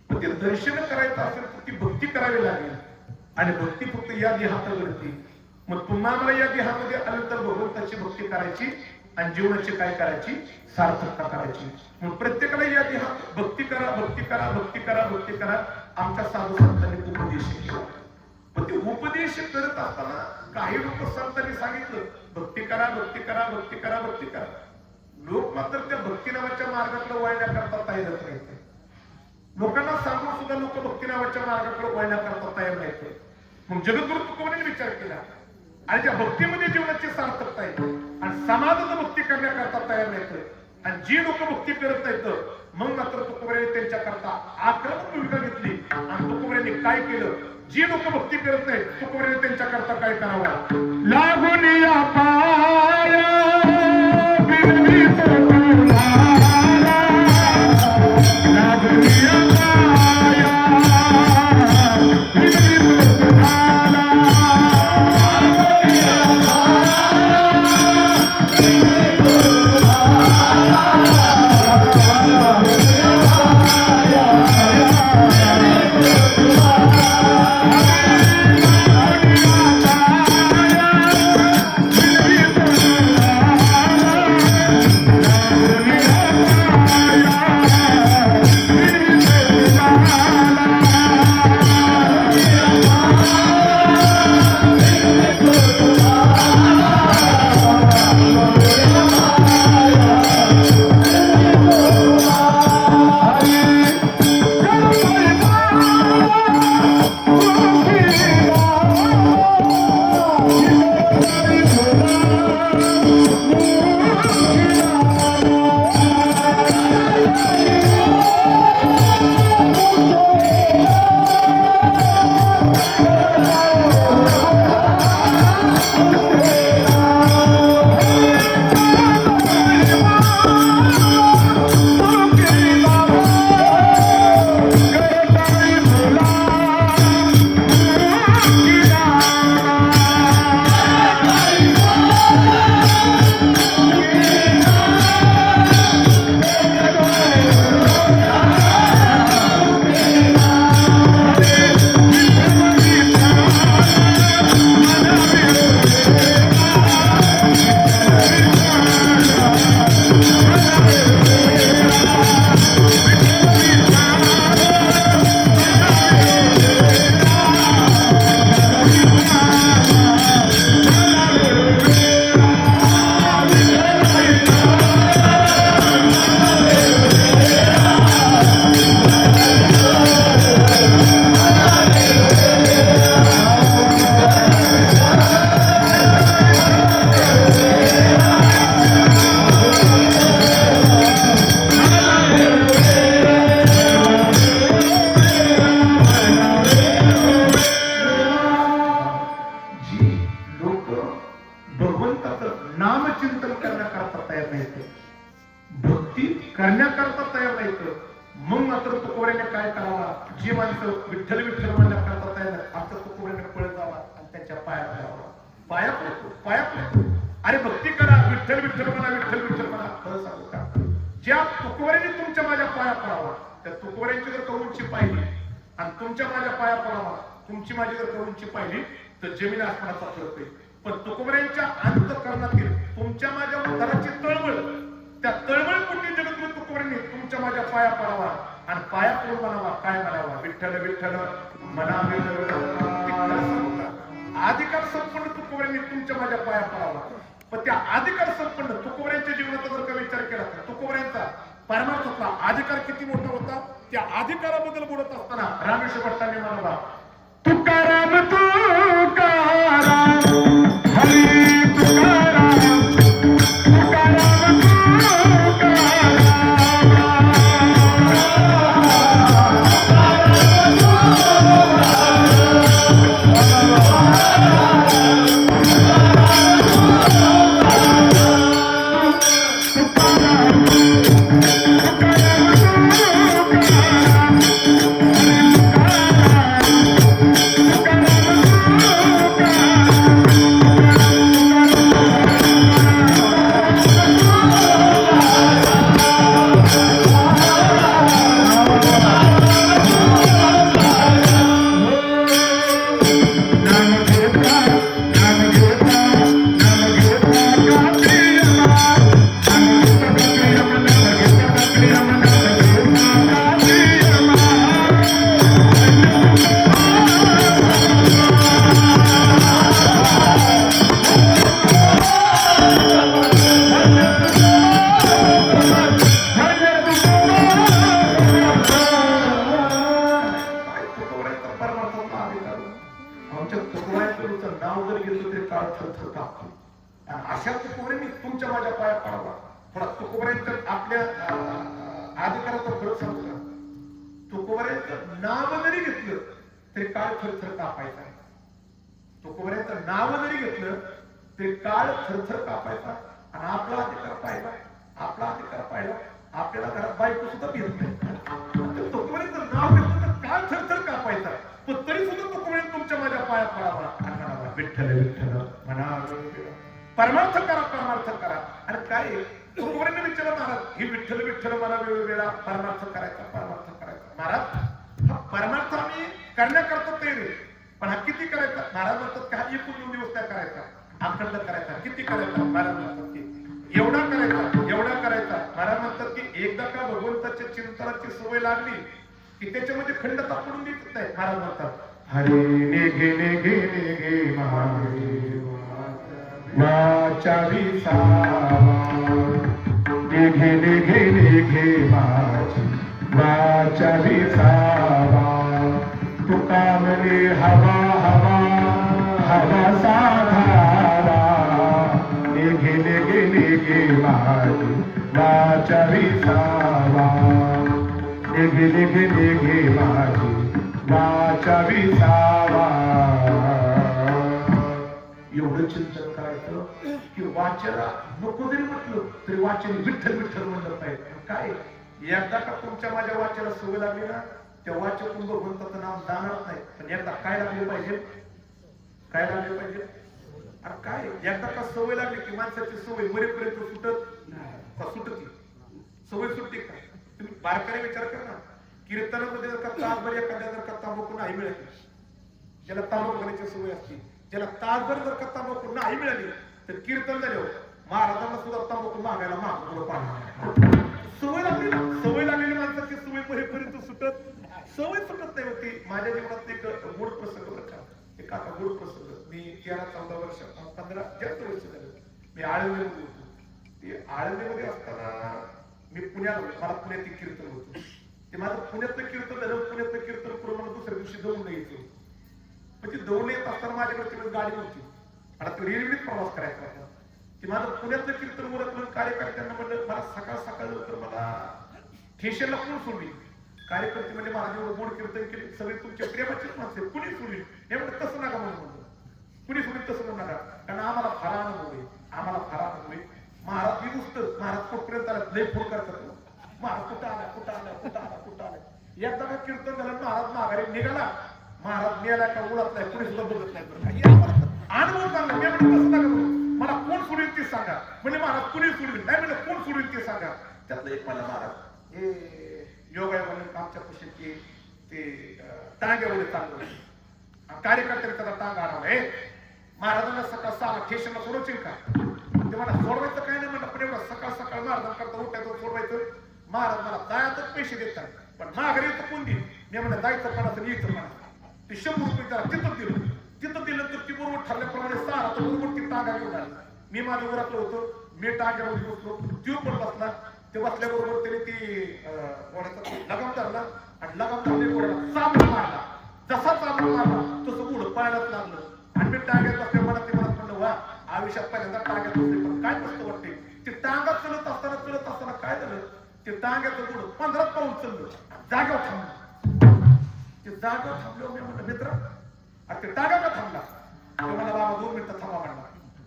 पण ते दर्शन करायचं असेल तर ती भक्ती करावी लागेल आणि भक्ती फक्त या देहात घडते. मग पुन्हा मला या देहामध्ये आलं तर भगवंताची भक्ती करायची आणि जीवनाची काय करायची सार्थकता करायची. मग प्रत्येकाला या देहात भक्ती करा भक्ती करा भक्ती करा भक्ती करा आमच्या साधू संतांनी उपदेश केला. पण ते उपदेश करत असताना काही लोक संतांनी सांगितलं भक्ती करा भक्ती करा भक्ती करा भक्ती करा. लोक मात्र त्या भक्ती नावाच्या मार्गाकडे वळण्याकरता तयार नाहीत. लोकांना सांगून सुद्धा लोक भक्ती नावाच्या मार्गाकडे वळण्याकरता तयार नाहीत. मग जगद्गुरु तुकोबांनी विचार केला आणि त्या भक्तीमध्ये जीवनाची सार्थकता आहे आणि समाजात भक्ती करण्याकरता तयार नाहीत आणि जी लोक भक्ती करत नाहीत मग मात्र तुकोबांनी त्यांच्या करता आक्रमक भूमिका घेतली आणि तुकोबांनी काय केलं जी लोक भक्ती करत नाहीत तुकोबांनी त्यांच्या करता काय करावं लागून या पाया बिनवी तुकोबाला लागून या पाया बिनवी तुकोबाला नामचिंतन करण्याकरता तयार नाहीत भक्ती करण्याकरता तयार नाहीत मग मात्र तुकोबांनी काय करावा जी माणसं विठ्ठल विठ्ठल म्हणण्याकरता तयार नाही आता तुकोबांनी पळत जावा आणि त्याच्या पाया पडावा पाया पडतो अरे भक्ती करा विठ्ठल विठ्ठल म्हणा विठ्ठल विठ्ठल म्हणा खरं सांगू का ज्या तुकोबांनी तुमच्या माझ्या पाया पडावा त्या तुकोबांची जर करूनची पाहिली आणि तुमच्या माझ्या पाया पडावा तुमची माझी जर करूनची पाहिली तर जमीन आसमानाचा फरक आहे पण तुकोबांच्या अंतःकरणातील तुमच्या माझ्या उद्धाराची तळमळ त्या तळमळपोटी जगद्गुरु तुकोबांनी तुमच्या माझ्या पाया पडावा आणि पाया पडून म्हणावा काय म्हणावा विठ्ठल विठ्ठल म्हणावे अधिकार संपन्न तुकोबांनी तुमच्या माझ्या पाया पडावा पण त्या अधिकार संपन्न तुकोबांच्या जीवनाचा जर का विचार केला तर तुकोबांचा परमार्थातला अधिकार किती मोठा होता त्या अधिकाराबद्दल बोलत असताना रामेश्वर भट्टांनी म्हणाला तुकाराम तुकाराम हरी तुकाराम तुकाराम तुकाराम काळ थरथर कापतो. आणि अशा तुकोबऱ्यांनी तुमच्या माझ्या पाया पडावा. थोडा तुकोबऱ्यांचं आपल्या अधिकाराचा फरक सांगतो. तुकोबऱ्यांचं नाव जरी घेतलं तरी काळ थरथर कापायचा. तुकोबऱ्यांचं नाव जरी घेतलं तरी काळ थरथर कापायचा. आणि आपला अधिकार पाहिला, आपला अधिकार पाहिला, आपल्याला घरात बायको सुद्धा घेत नाही. तुकोबऱ्यांचं नाव घेतलं तर काळ थरथर कापायचा. पण तरी सुद्धा तुकोबऱ्यांनी तुमच्या माझ्या पाया पडावा आणि म्हणावा विठ्ठल विठ्ठल म्हणा, परमार्थ करा, परमार्थ करा. आणि काय तुकोबऱ्यांनी विचारलं महाराज, ही विठ्ठल विठ्ठल मला वेळोवेळा परमार्थ करायचा, परमार्थ करायचा. महाराज हा परमार्थ आम्ही करण्याकरता तयारी, पण हा किती करायचा? महाराज म्हणतात का एकूण 2 दिवस काय करायचा? अखंड करायचा. किती करायचा? महाराज म्हणतात की एवढा करायचा, एवढा करायचा. महाराज म्हणतात की एकदा का भगवंताच्या चिंतनाची सवय लागली की त्याच्यामध्ये खंडता पडून देत नाही. महाराज म्हणतात हरे नेघे नेघे नेघे महादेव वाचा विसावा, नेघे नेघे नेघे माझी वाचा विसावा. तुका म्हणे हवा हवा हवा साधारा, नेघे नेघे नेघे माझी वाचा विसावा, नेघे नेघे नेघे माझी वाचा विसावा. एवढं चिंतन करायचं की वाचनाला नको जरी म्हटलं तरी वाचन विठ्ठल विठ्ठल म्हणलं पाहिजे. काय एकदा का तुमच्या माझ्या वाचनाला सवय लागली ना, त्या वाचकून भगवंताचं नाव जाणार नाही. पण एकदा काय लागले पाहिजे? काय लागले पाहिजे? अरे काय एकदा का सवय लागली की माणसाची सवय मरेपर्यंत सुटत का? सुटती सवय सुटते का? तुम्ही बारकाने विचार करा ना. कीर्तनामध्ये जर का तासभर एखाद्या जर का तांबाखू नाही मिळाली, ज्याला तांबाखू खाण्याची सवय असते, ज्याला तासभर जर का तांबाखू नाही मिळाली तर कीर्तन झाले महाराजांना सुद्धा तांबाखू मागायला मागं पाहणार. सवय लागली ना, सवय लागलेली माणसाची सवय मरेपर्यंत सुटत, सवय सुटत नाही होती. माझ्या जीवनात एक मूळ प्रसंग होता, एक आता मूळ प्रसंग. मी 13-14 वर्ष 15 जास्त वर्ष झाले मी आळंदीमध्ये होतो. ते आळंदीमध्ये असताना मी पुण्याला, मला पुण्यात एक कीर्तन होतं. ते माझं पुण्यातलं कीर्तन झालं. पुण्यातलं कीर्तन करून मला दुसऱ्या दिवशी दौंड यायचं होतं. म्हणजे दौंड येत असताना माझ्याकडे तिकडे गाडी होती. आता तो रेल्वेत प्रवास करायचा होता. ते माझं पुण्यातलं कीर्तन उरकलं. कार्यकर्त्यांना म्हणलं मला सकाळ सकाळ लवकर मला ठेशनला कोण सोडली? कार्यकर्ते म्हणजे मला जेवढं गोड कीर्तन केले सगळे तुमच्या प्रेमाचेच माणसं, कुणी सोडली? हे म्हणलं तसं नका म्हणून म्हणलं, कुणी सोडली तसं म्हणू नका, कारण आम्हाला फार अनुभव आहे, आम्हाला फार अनुभव आहे. महाराज मी नुसतं महाराज कुठपर्यंत आला लय फोन करतात. महाराज कुठं आला, कुठं आला, कुठं आला, कुठं आला. एकदा का कीर्तन झालं महाराज माघारी निघाला. महाराज मेला का उडत नाही, कुणी सुद्धा बघत नाही. अनुभव चांगला. मी म्हणलं तसं नका म्हणून, मला कोण सोडून ते सांगा. म्हणजे महाराज कुणी सोडून नाही म्हणलं, कोण सोडून ते सांगा. त्यातलं एक मला महाराज हे योगा म्हणून आमच्या खुशीची ते टांग्यावर चाललं. कार्यकर्त्याने त्याचा टांगा आणावा. हे महाराजांना सकाळ 6 ठेशनला सोडवशील का? ते मला सोडवायचं काय नाही म्हणलं, पण एवढं सकाळ सकाळ महाराजांकरता उठायचं सोडवायचं. महाराज मला दायातच पैसे देतात, पण माघारी येतं कोण देईल? मी म्हणलं जायचं पणा तर यायचं पणा. ते 100 रुपये त्याला तिथं दिलं. तिथं दिलं तर ती बरोबर ठरल्याप्रमाणे 6 तर बरोबर ती टांगा घेऊन आली. मी माझ्या घरातलं होतो, मी टांग्यामध्ये बसलो, तो पण बसला. ते बसल्याबरोबर त्याने ती घोड्याचा लगाम धरला आणि लगाम धरले घोड्याला चाबूक मारला. जसा चाबूक मारला तसं घोडं पळायलाच लागलं. आणि मी टांग्यात बसल्या मला ते म्हणत म्हणलं वा आयुष्यात पहिल्यांदा टांग्यात बसले, पण काय मस्त वाटते. ते टांगा चलत असताना काय झालं, ते टांग्याचं घोडं 15 पाऊल चाललं, जागेवर थांबलं. ते जागेवर थांबल्यावर मी म्हणलं मित्र अरे ते टांगा का थांबला? ते मला बाबा 2 मिनिटं थांबा म्हणला.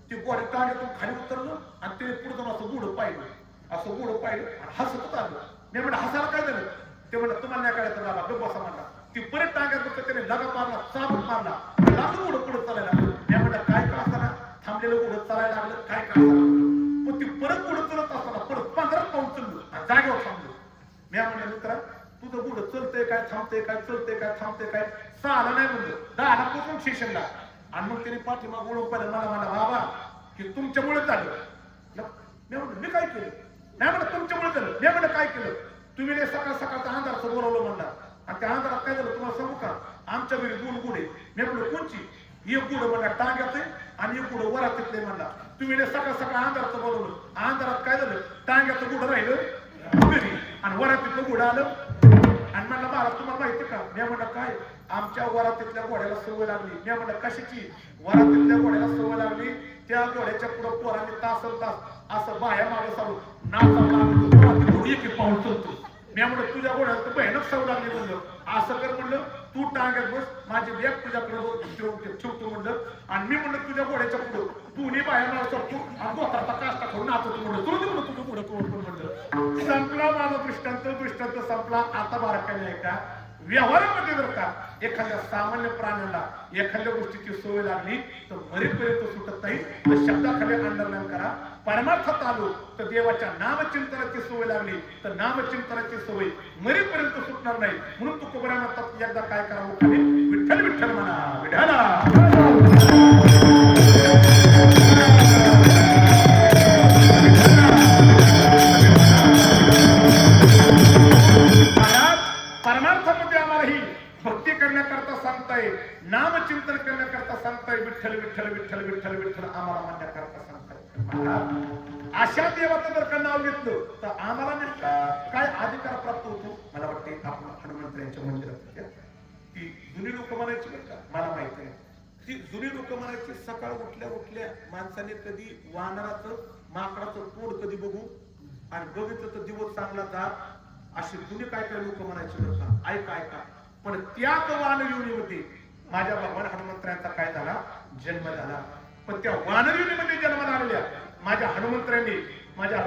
ते घोडे टांग्यातून खाली उतरलं आणि ते पुढे जाऊन असं घोडं पाहिलं, असं घोडं पाहिलं आणि हसत आलं. मी म्हणलं हसायला काय झालं? ते म्हणलं तुम्हाला नाही कळायचं बाबा गप्प बसा म्हणला. ती परत टांग्यात बसतं, त्याने लगा मारला, चाबूक मारला, लागलं घोडं पुढे चालायला. मी म्हणलं काय का असताना थांबलेलं घोडं चालायला लागलं, काय का असताना. पण ती परत घोडं चलत असताना परत 15 पाऊल चाललं आणि जागेवर थांबलो. मी म्हणलं मित्रा तुझं घोडं चलतंय काय, थांबतंय काय, चलतंय काय, थांबतंय काय? 6ला नाही म्हणलं, 10ला पोहोचून स्टेशनला. आणि मग त्याने पाठीमाग ओळख पाहिलं मला म्हणला बाबा की तुमच्यामुळे झालं. मी म्हणलं मी काय केलं? नाही म्हणलं तुमच्यामुळे झालं. मी म्हणलं काय केलं? तुम्ही सकाळ सकाळचा अंधाराचं बोलावलं म्हणला आणि त्या अंधारात काय झालं तुम्हाला सांगू का? आमच्या घरी 2 गुढे. मी म्हणलं कोणची? एक गुढं म्हणला टांग्यात आणि एक गुढं वरातीतले म्हणला. तुम्ही सकाळ सकाळ अंधाराचं बोलवलं, अंधारात काय झालं टांग्याचं गुढं राहिलं घरी आणि वरातीतलं गुढं आलं आणि म्हणलं महाराज तुम्हाला माहिती का? मी म्हणलं काय? आमच्या वरातीतल्या घोड्याला सवय लागली. मी म्हणलं कशाची? वरातीतल्या घोड्याला सवय लागली, त्या घोड्याच्या पुढे पोरांनी तासन तास असं बाया मागे सारून नाचावं लागलं, एक पाऊल चलतो. मी म्हणलं तुझ्या घोड्याला तर भयानक सवय लागली. म्हणलं असं कर, म्हणलं तू टांगत बस, माझी बॅग तुझ्याकडे ठेवतो म्हणलं. आणि मी म्हणलं तुझ्या घोड्याच्या पुढे दोन्ही बाया मला चढतो आणि दोतारचा काष्टा करून नाचतो म्हणलं. तुला म्हणलं तुझं पुढे कोण म्हणलं. संपला माझा दृष्टांत संपला. आता बारकाने आहे का? व्यवहारामध्ये जर का एखाद्या सामान्य प्राण्याला एखाद्या गोष्टीची सवय लागली तर मरेपर्यंत सुटत नाही. तर शब्दाखाली अंडरलाईन करा. परमार्थात आलो तर देवाच्या नामचिंतनाची सवय लागली तर नामचिंतनाची सवय मरेपर्यंत सुटणार नाही. म्हणून तुकोबरा म्हणतात एकदा काय करावं खाली विठ्ठल विठ्ठल म्हणा विठाला. परमार्थामध्ये आम्हाला ही भक्ती करण्याकरता सांगताय, नामचिंतन करण्याकरता सांगताय, विठ्ठल विठ्ठल विठ्ठल विठ्ठल विठ्ठल आम्हाला म्हणण्याकरता सांगताय. अशा देवाचं जर का नाव घेतलं तर आम्हाला नाही काय अधिकार प्राप्त होतो? मला वाटते आपण हनुमंतरायांच्या मंदिरात ती जुनी लोक म्हणायची बरं का, मला माहिती नाही. ती जुनी लोक म्हणायची सकाळ उठल्या उठल्या माणसाने कधी वानराचं माकडाचं तोड कधी बघू आणि बघितलं तर दिवस चांगला जात, असे जुने काय काय लोक म्हणायचे बरं का. ऐका ऐका. पण त्याच वानरयुनीमध्ये माझ्या भगवान हनुमंतरायांचा काय झाला? जन्म झाला. पण त्या वानरयुनीमध्ये जन्माला आलेल्या माझ्या हनुमंतरायांनी माझ्या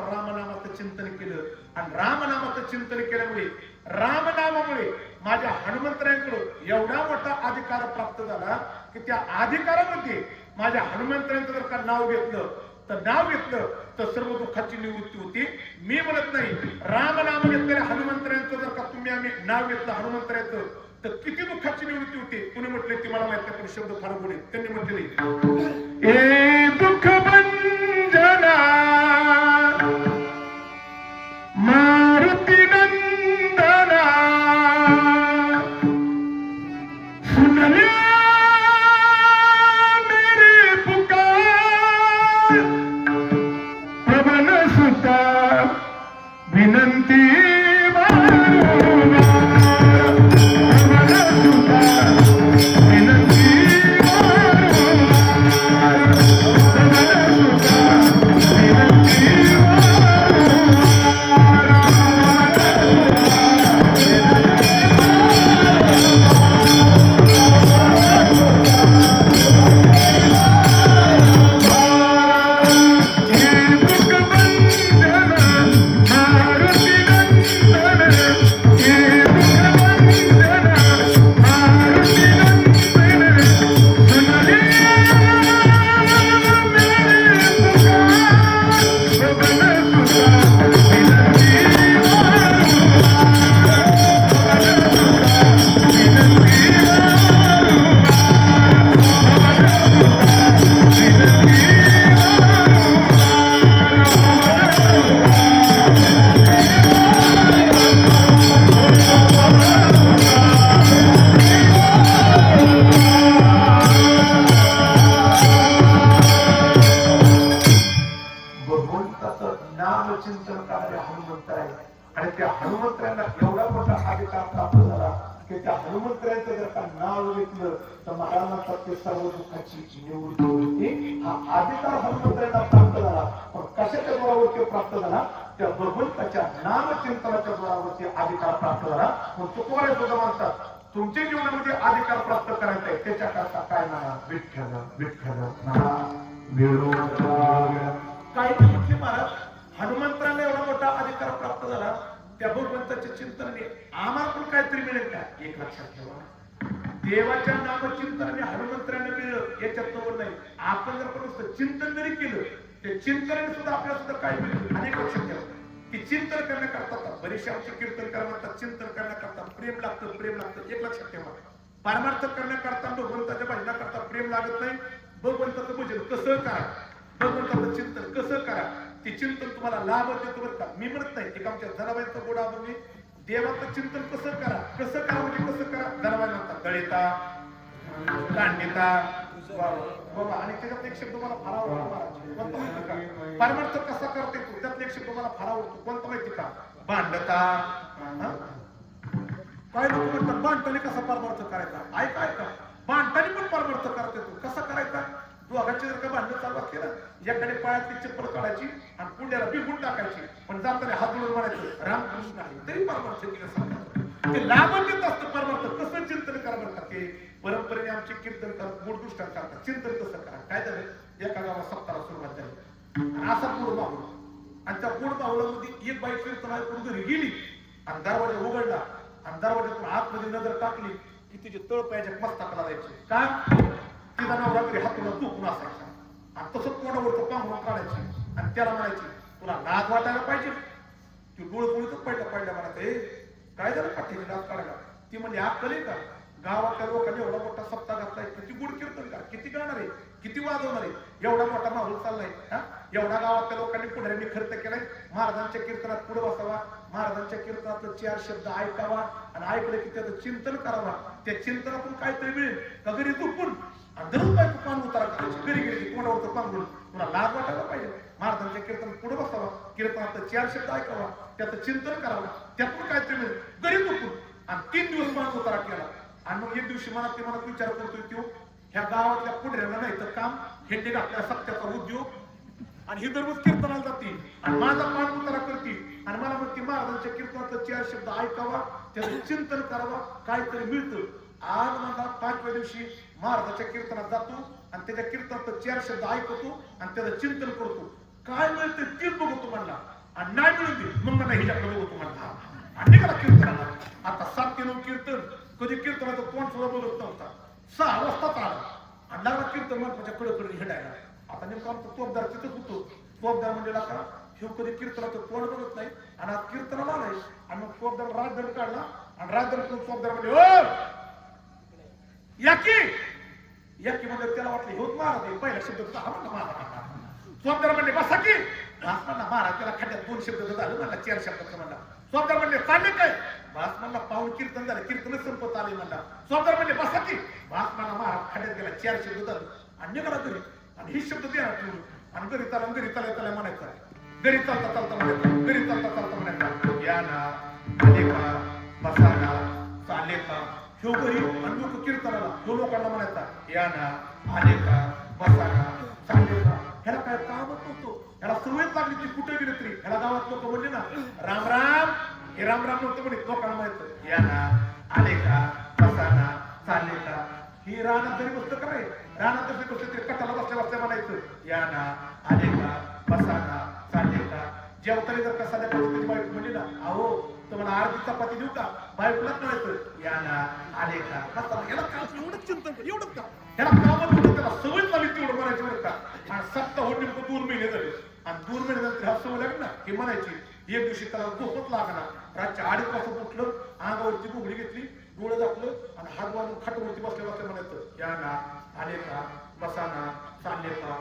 रामनामाचं चिंतन केलं आणि रामनामाचं चिंतन केल्यामुळे रामनामामुळे माझ्या हनुमंतरायांकडे एवढा मोठा अधिकार प्राप्त झाला की त्या अधिकारामध्ये माझ्या हनुमंतरायांचं जर का नाव घेतलं तर सर्व दुःखाची निवृत्ती होती. मी म्हणत नाही रामनाम घेतलेल्या हनुमंतरायांचं जर का तुम्ही आम्ही नाव घेतलं हनुमंतरायांचं तर किती दुःखाची निवृत्ती होती. कुणी म्हटले ती मला माहित नाही, पण शब्द फार गोड आहेत. त्यांनी म्हटलेले ए दुःख भंजना मारुती नंदना सुनले मेरी पुकार पवन सुता विनंती सर्व दुःखाची निवृत्ती होती. हा अधिकार हनुमंतरायांना प्राप्त झाला. पण कशाच्या जोरावरती प्राप्त झाला? त्या भगवंताच्या नामचिंतनाच्या जोरावरती अधिकार प्राप्त झाला. मग तुकोबाराय सुद्धा म्हणतात तुमच्या जीवनामध्ये अधिकार प्राप्त करायचा आहे त्याच्याकरता काय म्हणा विठ्ठल विठ्ठल म्हणा काही म्हटले महाराज. हनुमंतराला एवढा मोठा अधिकार प्राप्त झाला त्या भगवंताच्या चिंतनाने आम्हाला पण काहीतरी मिळेल का? एक लक्षात ठेवा, देवाच्या नामचिंतनाने हनुमंतरांना मिळलं याच्यात नवल नाही. आपण जर पण चिंतन जरी केलं ते चिंतनाने सुद्धा आपल्याला सुद्धा काय मिळतं अनेक लक्षात ठेवा. की चिंतन करण्याकरता बरेचसे आमचे कीर्तनकार म्हणतात चिंतन करण्याकरता प्रेम लागतं प्रेम लागतं. एक लक्षात ठेवा, परमार्थ करण्याकरता भगवंताच्या भजनाकरता प्रेम लागत नाही. भगवंताचं भजन कसं करा, भगवंताचं चिंतन कसं करा, ते चिंतन तुम्हाला लाभ देतो बरं का. मी म्हणत नाही एक आमच्या जनाबाईंचा गोडा म्हणजे देवाचं चिंतन कसं करा म्हणजे कसं करा. जनाबाई म्हणतात दळिता कांडिता बाबा आणि त्याच्यात एक शब्द मला फार आवडतो. कोणता माहिती का? परमार्थ कसा करते तू त्यात एक शब्द मला फार आवडतो. कोणता माहिती का? भांडता काय लोक म्हणतात बांधताना कसा परमार्थ करायचा. ऐका ऐका, बांधताना पण परमार्थ करता येतो. कसा करायचा? दोघांची जर का भांडण चालू असते ना, एकाने पायातली चप्पल काढायची आणि पुण्याला बिगून टाकायची, पण जाताना हात जोडून म्हणायचं रामकृष्ण आहे, तरी परमार्थ केलं. ते लाभच देत असतं परमार्थ. कसं चिंतन करा बरं का, ते परंपरेने आमचे कीर्तन करत मूळ दृष्टांत करतात. चिंतन कसं करा. काय झालं, एका गावात सप्ताहाला सुरुवात झाली, असा पूर्ण बाहुला, आणि त्या पूर्ण बाहुलामध्ये एक बाई कीर्तन ऐकून घरी गेली आणि दरवाजा उघडला आणि दरवाजातून आतमध्ये नजर टाकली की तिचे तळ पायाच्या मस्तकाला जायचे. का? तिचा नवरा घरी हातून चुकून असायचा आणि तसं तोंडावर पांघरून काढायची आणि त्याला म्हणायची तुला नाद वाटायला पाहिजे. ती डोळपोळीतच पडल्या म्हणायचं, काय झालं पाठीने नाद काढायला. ती म्हणजे अक्कल आहे का? गावातल्या लोकांनी एवढा मोठा सप्ताह घातलाय, किती गुड कीर्तन का, किती गाणार आहे, किती वाजवणार आहे, एवढा मोठा माहोल चाललाय. एवढा गावातल्या लोकांनी पुढाऱ्यांनी खर्च केलाय. महाराजांच्या कीर्तनात पुढे बसावा, महाराजांच्या कीर्तनातलं 4 शब्द ऐकावा आणि ऐकलं की त्याचं चिंतन करावा. त्या चिंतनातून काहीतरी मिळेल का? घरी झोपून आणि दररोज बायको पान उतारा करायची, घरी गेली तोंडावर पांघरून तुला लाज वाटायला पाहिजे. महाराजांच्या कीर्तन पुढे बसावा, कीर्तनातलं 4 शब्द ऐकावा, त्याचं चिंतन करावं, त्यातून काहीतरी मिळेल. घरी झोपून आणि 3 दिवस पान उतारा केला आणि मग एक दिवशी मनात विचार करतोय तो, ह्या गावातल्या पुढऱ्यांना नाही तर काम, हेंडे आपल्या सत्याचा उद्योग, आणि ही दररोज कीर्तनाला जाते आणि माझा मान उतारा करते आणि मला म्हणते महाराजांच्या कीर्तनातलं 4 शब्द ऐकावा, त्याचं चिंतन करावा, काहीतरी मिळतं. आज मला 5व्या दिवशी महाराजांच्या कीर्तनात जातो आणि त्याच्या कीर्तनातलं 4 शब्द ऐकतो आणि त्याचं चिंतन करतो. काय मिळतं तेच बघतो म्हणला आणि नाही मिळते मग मला हिच्याकडे बघतो म्हणला आणि निघाला कीर्तनाला. आता 7 किलो कीर्तन, कधी कीर्तनाचं तोंड सुद्धा बघत नव्हता. 6 वाजताच आला आणि लागला कीर्तन मंडपाच्या कडकडे हिंडायला. आता नेमकं आमचा तोपदार तिथंच होतो. तोपदार म्हणजे का हे कधी कीर्तनाचं तोंड बघत नाही आणि आज कीर्तनाला आलाय आणि मग तोपदार राजदंड काढला आणि राजदंड करून तोपदार म्हणजे याकी म्हणजे त्याला वाटलं होत महाराज पहिला शब्द हा म्हणला महाराज. तोपदार म्हणजे बसा की भास म्हणला महाराज, त्याला खड्ड्यात 2 शब्द झालं म्हणला, 4 शब्दाचं म्हणला. तोपदार म्हणजे चालले काय भास म्हणला, पाऊण कीर्तन झालं, कीर्तन संपत आले म्हणला. तोपदार म्हणजे बसा की भास म्हणला, महाराज खड्ड्यात गेला, 4 शब्द झालं आणि निघाला घरी आणि ही शब्द देणार तुम्ही आणि घरी चाला म्हणायचा, घरी चालता म्हणायचा, घरी चालता म्हणायचा, या ना आले का, बसा ना, चाले का, ह्यो घरी आणि लोक कीर्तनाला ह्यो लोकांना म्हणायचा, या ना आले का, बसा ना, चाले का. ह्याला काय कामच नव्हतो, ह्याला सवयच लागली ती कुठे गेली तरी. ह्याला गावात लोक म्हणले ना राम राम, हे राम राम नव्हतं म्हणे, लोकांना म्हणायचं या ना आले का, बसा ना, चाले का. ही रानात जरी बसलं का नाही, रानात जरी बसलं तरी कटाला बसल्या म्हणायचं, या ना आले का, बसा ना, चाले का. जेवताना जर कसा त्याची बायको म्हणली ना, अहो तुम्हाला अर्धी चपाती देऊ का, बायकोलाच म्हणायचं या ना आले का, बसा. याला काय एवढंच चिंतन, एवढंच का, ह्याला कामात होतं, त्याला सवय झाली तेवढं म्हणायची बरं का. आणि 7 होती 2 महिने झाले आणि 2 महिने नंतर हा सवय लागली ना की म्हणायची. एक दिवशी त्याला झोपच लागणार, रातच्या 2:30 वाजता उठलं, अंगावरती बुगडी घेतली, डोळं झाकलं आणि हात बांधून खाटावरती बसल्या म्हणायचं, या ना आले का, बसा ना, चालले का.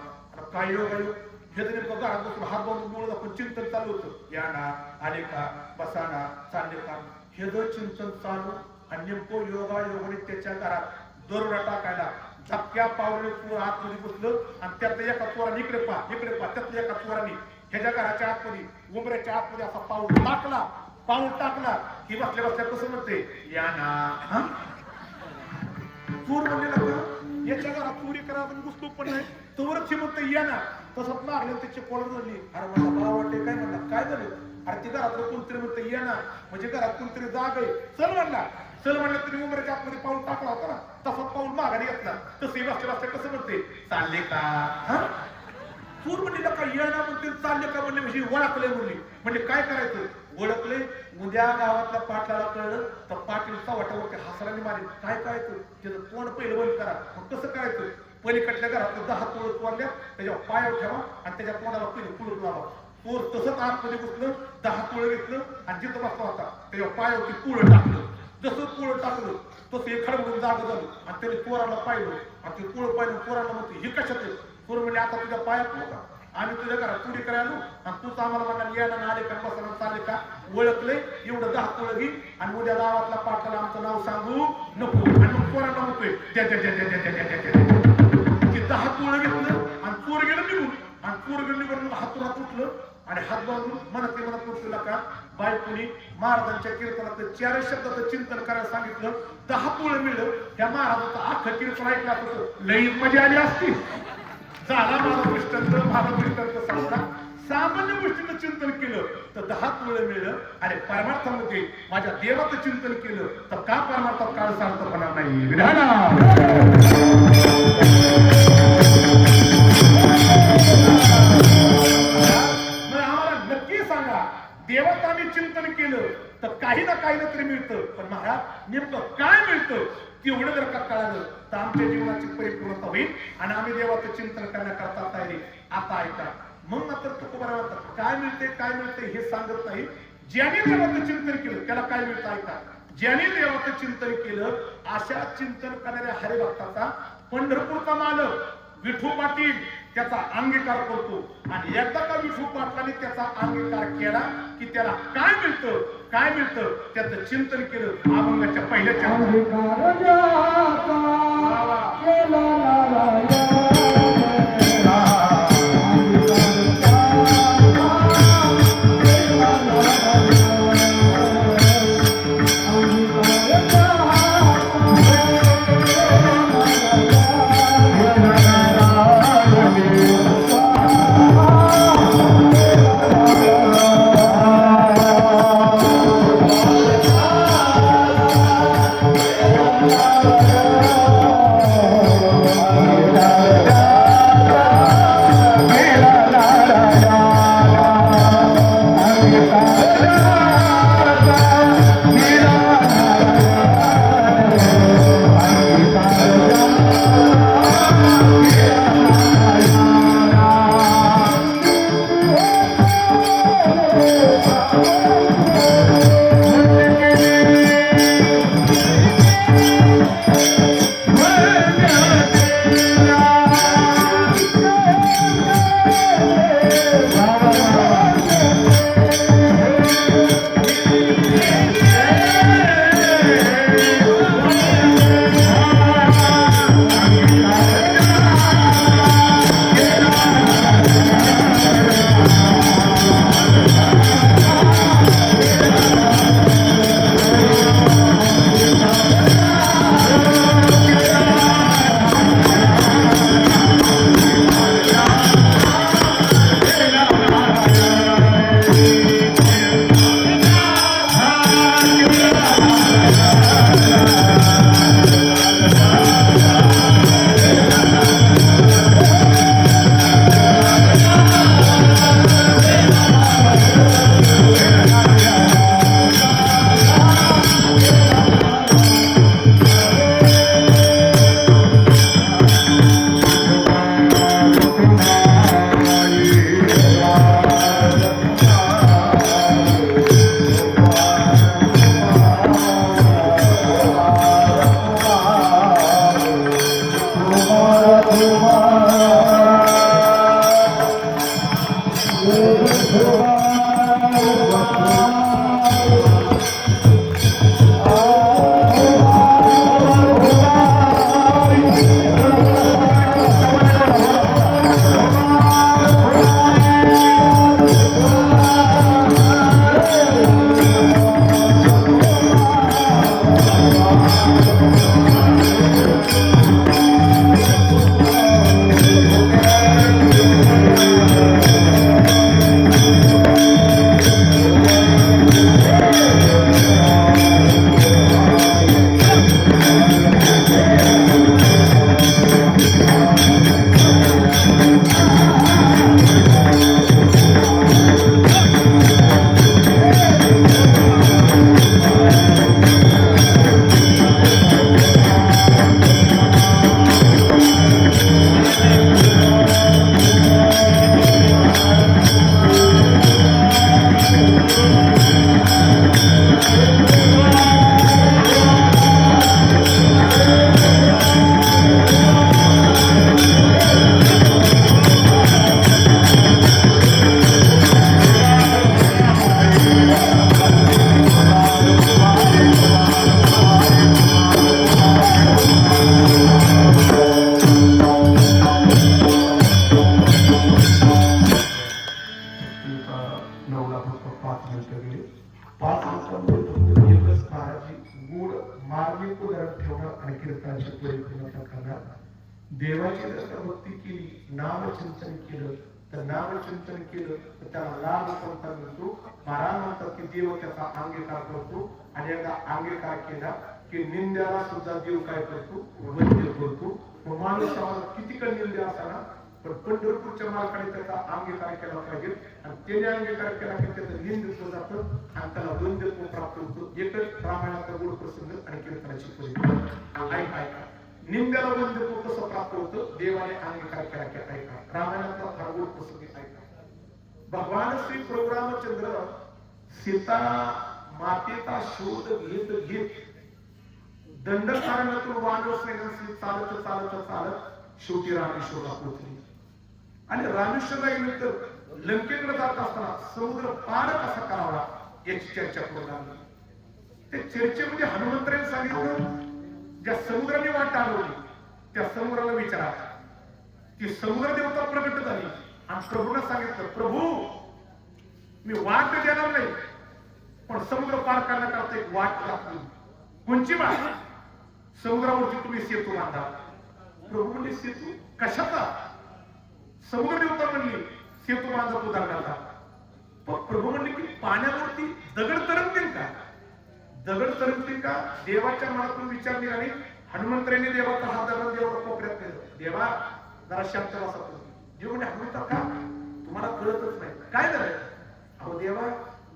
काय योग हे जर नेमकं घरात बसून हात बांधून डोळं झाकून चिंतन चालू होतं, या ना आले का, बसा ना, चालले का. हे जर चिंतन चालू आणि नेमकं योगाने त्याच्या घरात दरोडा टाकायला झपक्या पावले चोर आतमध्ये बसलं आणि त्यातल्या एका चोराने इकडे पा त्यातल्या एका चोराने ह्याच्या घराच्या आतमध्ये उमऱ्याच्या आतमध्ये असा पाऊल टाकला की बसल्या कसं म्हणते, या ना. चोर म्हणलेला का याच्या घरात चोरी करा पण घुसलो पण नाही, तोवरच म्हणते या ना. तसंच लागलं त्याची कॉलर झाली. अरे मला मला वाटते काय म्हणला, काय झालं, अरे ते घरातलं कोणतरी म्हणते या ना, म्हणजे घरात कोणतरी जाग आहे, चल म्हणलं तरी उमऱ्याच्या आतमध्ये पाऊल टाकला होता ना, तसंच पाऊल माघारी घेतला. तसंही बसल्या कसं म्हणते, चालले का. चोर म्हणले का येणा म्हणते, चालले का म्हणले, म्हणजे ओळखले म्हणजे काय करायचं, ओळखले. उद्या गावातल्या पाटलाला कळलं तर पाटील वाटावरती हसराने मारेल. काय करायचं, त्याचं तोंड पहिलं बंद करा. मग कसं करायचं, पलीकडल्या घरात 10 तोळ तोडल्या, त्याच्यावर पायावर ठेवा आणि त्याच्या तोंडाला पहिलं कुलूप लावा. चोर तसंच आतमध्ये घुसलं, 10 तोळ घेतलं आणि जिथं बसला होता त्याच्यावर पायावरती कुळं टाकलं. जसं कुळं टाकलं तसं हे खडबडून जागं झालं आणि त्याने चोराला पाहिलं आणि ते कुळं पाहिलं. चोराला म्हणते हे कशात, चोर म्हणजे आता तुझ्या पायात नव्हता, आम्ही तुझ्या घरात चोरी करायला आणि तूच आम्हाला म्हणाल यायला ना आले का, बसायला चालले का. ओळखले, एवढं 10 तोळ घे आणि उद्या गावातला पाटलाला आमचं नाव सांगू नको. आणि मग चोराला म्हणतोय ते 10 तोळ घेतलं आणि चोर गेलं निघून आणि चोर गेलं निघून हातून हात उठलं आणि हात बांधून म्हणत तुला का बायकोनी महाराजांच्या कीर्तनात 4 शब्दाचं चिंतन करायला सांगितलं. 10 तुळं मिळलं. त्या महाराजाचं अख्खं कीर्तन ऐकलं असतं लईच मजा आली असती. झाला माझा दृष्टांत सांगता सामान्य गोष्टीचं चिंतन केलं तर 10 तुळं मिळलं. आणि परमार्थामध्ये माझ्या देवाचं चिंतन केलं तर का परमार्थात काळ सार्थपणा नाही. देवाचं आम्ही चिंतन केलं तर काही ना तरी मिळतं. पण महाराज नेमकं काय मिळतं तेवढं जर का कळालं तर आमच्या जीवनाची परिपूर्णता होईल आणि आम्ही देवाचं चिंतन करण्याकरता तयारी. आता ऐका मग मात्र तुकोबा म्हणतात काय मिळते हे सांगत नाही. ज्याने देवाचं चिंतन केलं त्याला काय मिळतं ऐका. ज्याने देवाचं चिंतन केलं अशा चिंतन करणाऱ्या हरिभक्ताचा पंढरपूरचा मालक विठू पाटील त्याचा अंगीकार करतो. आणि एकदा का विठू पाटलाने त्याचा अंगीकार केला की त्याला काय मिळतं त्याचं चिंतन केलं. अभंगाच्या पहिल्या एक उदाहरण ठेवणार आणि कीर्तनाची परिपूर्णता करणार. देवाची जर का भक्ती केली, नामचिंतन केलं तर नामचिंतन केलं तर त्याला लाभ कोणता मिळतो. महाराज म्हणतात की देव त्याचा अंगीकार करतो आणि एकदा अंगीकार केला की निंद्याला सुद्धा देव काय करतो, वंद्य करतो. माणूस समाजात किती का निंदा असताना पण पंढरपूरच्या मालकाने त्याचा अंगीकार केला पाहिजे आणि त्याने अंगीकार केला की त्याचं निंदित्व जातं आणि त्याला वंद्यत्व प्राप्त होतं. एकच रामायणाचा गोड प्रसंग आणि कीर्तनाची परिपूर्णता. ऐका निंद्याला वंद्यत्व कसं प्राप्त होतं, देवाने अंगीकार केला की ऐका. रामायणातला फार गोड प्रसंग ऐका. भगवान श्री प्रभू रामचंद्र सीता मातेचा शोध घेत घेत दंडकारण्यातून वानर सैन्याशी चालत चालत चालत शेवटी रामेश्वरला पोहोचले. आणि रामेश्वरला गेल्यानंतर लंकेकडे जात असताना समुद्र पार कसा करावा याची चर्चा करू लागली. त्या चर्चेमध्ये हनुमंतराने सांगितलं, ज्या समुद्राने वाट टाळवली त्या समुद्राला विचारा. ती समुद्र देवता प्रगट झाली आणि प्रभूने सांगितलं, प्रभू मी वाट देणार नाही पण समुद्र पार करण्याकरता एक वाट दाखवली. कोणची वाट? समुद्रावरती तुम्ही सेतू बांधा. प्रभू म्हणजे सेतू कशाचा? समुद्र देवता म्हणली सेतू बांधा तू दगडाचा. पण प्रभू म्हणले की पाण्यावरती दगड तरंगतील का? दगड तरंगतील का? देवाच्या मनातून विचार निघाले. हनुमंतराने देवाचा हात धरला, देवाला कोपऱ्यात नेलं. देवा जरा शांत बसा तुम्ही. देव म्हणजे हनुमंता का तुम्हाला कळतच नाही काय झालं? अहो देवा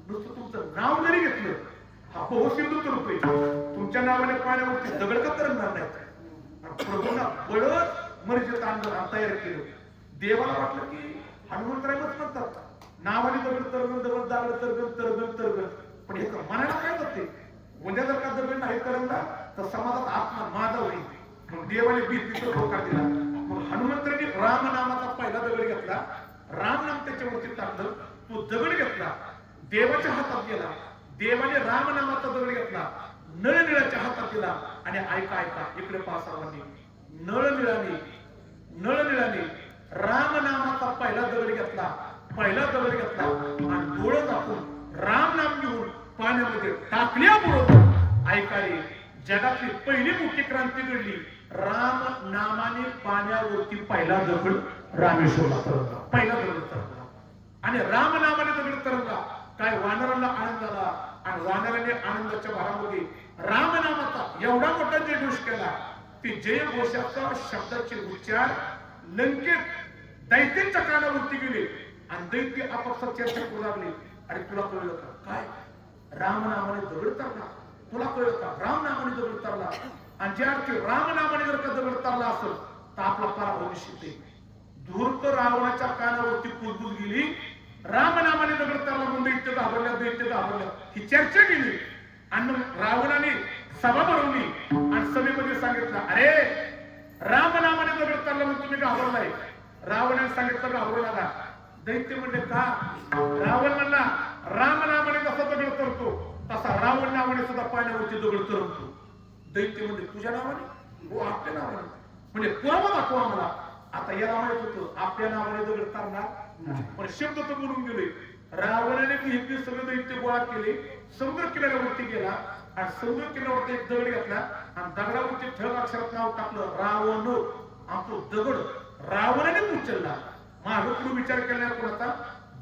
नुसतं तुमचं नाव जरी घेतलं हा पोह सिंधू तरतोय, तुमच्या नावाने पाण्यावरती दगड का तरंगणार नाही? प्रभूंना बळच मर्जीत आणलं तयार केलं. देवाला वाटलं की हनुमंतरायलाच म्हणतात नावाने दगड तरगण दगड दागड तरगण तरगण तरगण, पण हे मनाला काय जाते? उद्या जर का दगड नाही तरंगला तर समाजात आत्मा माझा होईल. मग देवाने भीतीचा धोका दिला. मग हनुमंतराने राम नामाचा पहिला दगड घेतला, राम नाम त्याच्यावरती टाकलं, तो दगड घेतला देवाच्या हातात गेला. देवाने राम नामाचा दगड घेतला, नळनिळाच्या हातात दिला आणि ऐका ऐका इकडे पहा सर्वांनी. नळनिळाने राम नामाचा पहिला दगड घेतला, पहिला दगड घेतला आणि डोळं दाखवून राम नाम घेऊन पाण्यामध्ये टाकल्याबरोबर ऐका रे, जगातली पहिली मोठी क्रांती घडली. राम नामाने पाण्यावरती पहिला दगड रामेश्वरला तरंगला. पहिला दगड तरंगला आणि राम नामाने दगड तरंगला. काय वानरांना आनंद झाला आणि वानराने आनंदाच्या भरामध्ये राम नामाचा एवढा मोठा जयघोष केला की जयघोषाचा शब्दाचे उच्चार लंकेत दैत्यांच्या कानावरती गेले आणि दैत्य आपापसात चर्चा करू लागले. अरे तुला कळलं का? काय राम नामाने दगड तरला? तुला कळलं का? राम नामाने दगड तरला. आणि ज्या अर्थी राम नामाने जर का दगड तरला असेल तर आपला पराभव निश्चित आहे. धूर्त रावणाच्या कानावरती कुजबुज गेली. राम नामाने दगड तरला म्हणून दैत्य घाबरल्या ही चर्चा केली आणि मग रावणाने सभा भरवली आणि सभेमध्ये सांगितलं, अरे राम नामाने दगड तरला म्हणून तुम्ही घाबरलाय. रावणाने सांगितलं घाबरू नका. दैत्य म्हणले का? रावण म्हणला राम नामाने जसा दगड तरतो तसा रावण नावाने सुद्धा पाण्यावरती दगड तरंगतो. दैत्य म्हणजे तुझ्या नावाने? हो आपल्या नावाने. म्हणजे पुरावा दाखव आम्हाला. आता याला माहित होतं आपल्या नावाने दगड तरणार, पण शब्द तर बोलून गेले. रावणाने घेतले सगळे दैत्य गोळा केले, समुद्र किनाऱ्यावरती गेला आणि समुद्र किनाऱ्यावरती एक दगड घेतला आणि दगडावरती ठळक अक्षरात नाव टाकलं रावण. आमचं दगड रावणाने उचलला. मागं पुढे विचार केल्यावर कोणाचा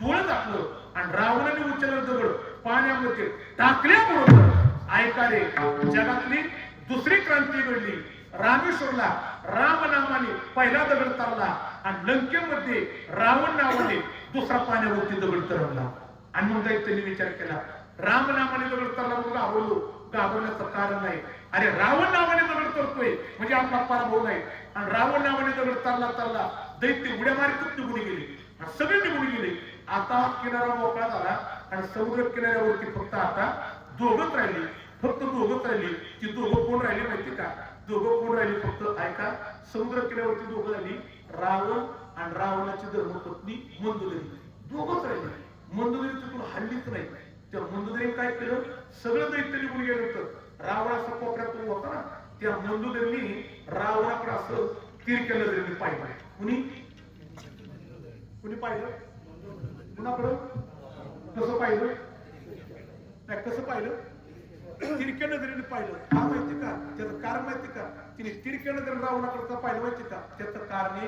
डोळं टाकलं आणि रावणाने उचललं दगड पाण्यामध्ये टाकल्याबरोबर ऐका रे, जगातली दुसरी क्रांती घडली. रामेश्वरला राम नामाने पहिला दगड तरला आणि लंकेमध्ये रावण नावाने दुसरा पाण्यावरती दगड तरंगला. आणि मग दैत्याने विचार केला राम नामाने दगड तरला म्हणून घाबरलो. घाबरण्याचं कारण नाही. अरे रावण नावाने दगड तरतोय म्हणजे आपला पराभव नाही. आणि रावण नावाने दगड तरला दैत्य उड्या मारीतच निघून गेले आणि सगळे निघून गेले. आता किनारा मोकळा झाला आणि समुद्र किनाऱ्यावरती फक्त आता दोघच राहिली. फक्त दोघच राहिली. ती दोघं कोण राहिली माहिती का? दोघं कोण राहिली? फक्त ऐका, समुद्र किनाऱ्यावरती दोघं राहिली, रावण आणि रावणाची धर्मपत्नी मंदोदरी. दोघच राहिली. मंदोदरी तिथून हल्लीच नाही. त्या मंदोदरीने काय केलं? सगळं दैत्य निघून गेलं होतं. रावणाचा कोपऱ्यात होता ना, त्या मंदोदरीने रावणाकडे असं तिरक्या नजरेने पाहिलं. कुणी पाहिलं? कुणाकडं? कसं पाहिलं? कसं पाहिलं? तिरक्या नजरेने पाहिलं. का माहिती का? तिने तिरक्यानं जर रावणाकडचं पाहिलं माहिती का त्याचं कारण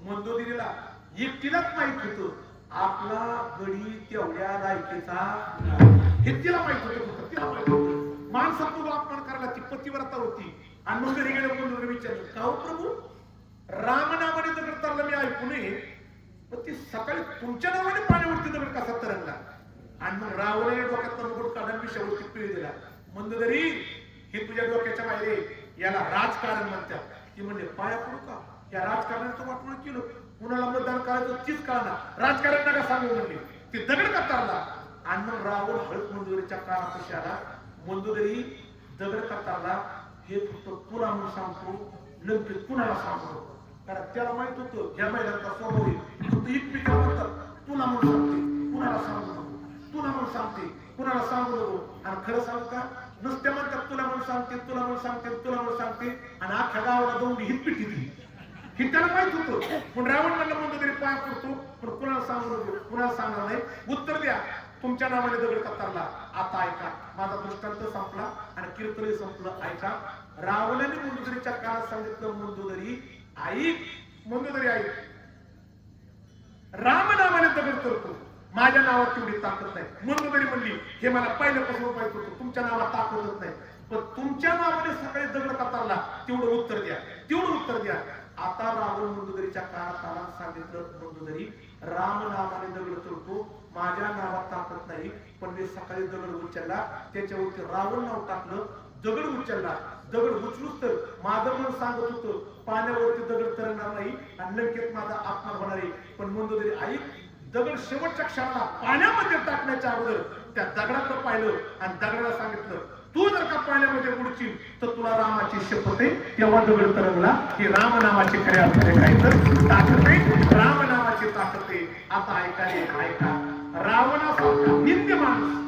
मंदोदरीला एकटीलाच माहित होतं आपला गडी तेवढ्या लायकीचा हे तिला माहित होतं तिला माहित होतं माणसातून अपमान करायला ती पतिव्रता होती आणि मग घरी गेलं मंदोदरी विचारलं का हो प्रभू रामनामाने दगड तरला मी ऐकू नये पण ती सकाळी तुमच्या नावाने पाण्यावरती दगड कसा तरंगला आणि मग रावणाने डोक्यात तंबूट काढून विषयावरती पिळी दिला मंदोदरी हे तुझ्या डोक्याच्या बाहेर याला राजकारण म्हणतात ती म्हणजे पाया पडू का या राजकारणाचं वाटवून केलं कुणाला मतदान करायचं तीच कळणार राजकारण नका सांगू म्हणले ते दगड कतारला आणि मग रावण हळद मंदोदरीच्या कानापाशी आला मंदोदरी दगड कतारला हे फक्त तुला म्हणून सांगतो नक्की कुणाला सांगतो कारण त्याला माहित होतं ह्या महिलांचा स्वभाव आहे फक्त एकमेका म्हणतात तुला म्हणून सांगते कुणाला सांगू नको तुला म्हणून सांगते कुणाला सांगू नको आणि खरं सांगू का नुसत्या म्हणतात तुला म्हणून सांगते तुला म्हणून सांगते तुला म्हणून सांगते आणि अख्ख्या गावाला जाऊन ही पिटी दिली हे त्याला माहित होतं पण रावण म्हणलं म्हणतो तरी पाय पडतो पण कुणाला सांगू नको कुणाला सांगणार नाही उत्तर द्या तुमच्या नावाने दगड कतारला आता ऐका माझा दृष्टांत संपला आणि कीर्तनही संपलं ऐका रावणाने मंदोदरीच्या काळात सांगितलं मंदोदरी ऐक मंदोदरी ऐक राम नावाने दगड करतो माझ्या नावात तेवढी ताकद नाही मंदोदरी म्हणली हे मला पहिल्यापासून माहित होतं तुमच्या नावात ताकदच नाही पण तुमच्या नावाने सकाळी दगड कतारला तेवढं उत्तर द्या आता रावण मंदोदरीच्या काळात आला सांगितलं मंदोदरी राम नावाने दगड करतो माझ्या नावात ताकद नाही पण मी सकाळी दगड उचलला त्याच्यावरती रावण नाव टाकलं दगड उचलला दगड उचलूच तर माझं मन सांगत होतं पाण्यावरती दगड तरंगणार नाही आणि लंकेत माझा अपमान होणार आहे पण मंदोदरी ऐक दगड शेवटच्या क्षणाला पाण्यामध्ये टाकण्याच्या अगोदर त्या दगडाकडे पाहिलं आणि दगडाला सांगितलं तू जर का पाण्यामध्ये उडशील तर तुला रामाची शपथ आहे तेव्हा दगड तरंगला की राम नामाची खऱ्या अर्थाने काय तर ताकद आहे राम नामाची ताकद आहे आता ऐका रावणासारखा निंद्य माणूस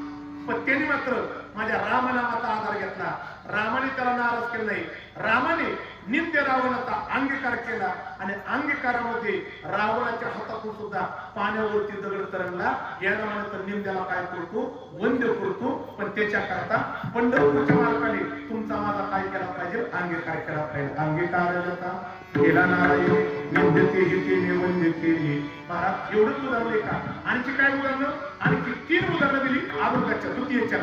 पण त्यांनी मात्र माझ्या रामनामाचा आधार घेतला रामाने त्याला नाराज केलं नाही रामाने नित्य रावणाचा अंगीकार केला आणि अंगीकारामध्ये रावणाच्या हातातून सुद्धा पाण्यावरती दगड तरंगला याला म्हणत निंद्याला काय करतो वंद्य करतो पण त्याच्या करता पंढरपूरच्या मार्गाने तुमचा माझा काय केला पाहिजे अंगीकार केला पाहिजे अंगीकार केला नारायण निंदते हिते वंद्य केली महाराज एवढंच उदाहरण का आणखी काय उदाहरण आणखी 3 उदाहरणं दिली अभंगाच्या तृतीयच्या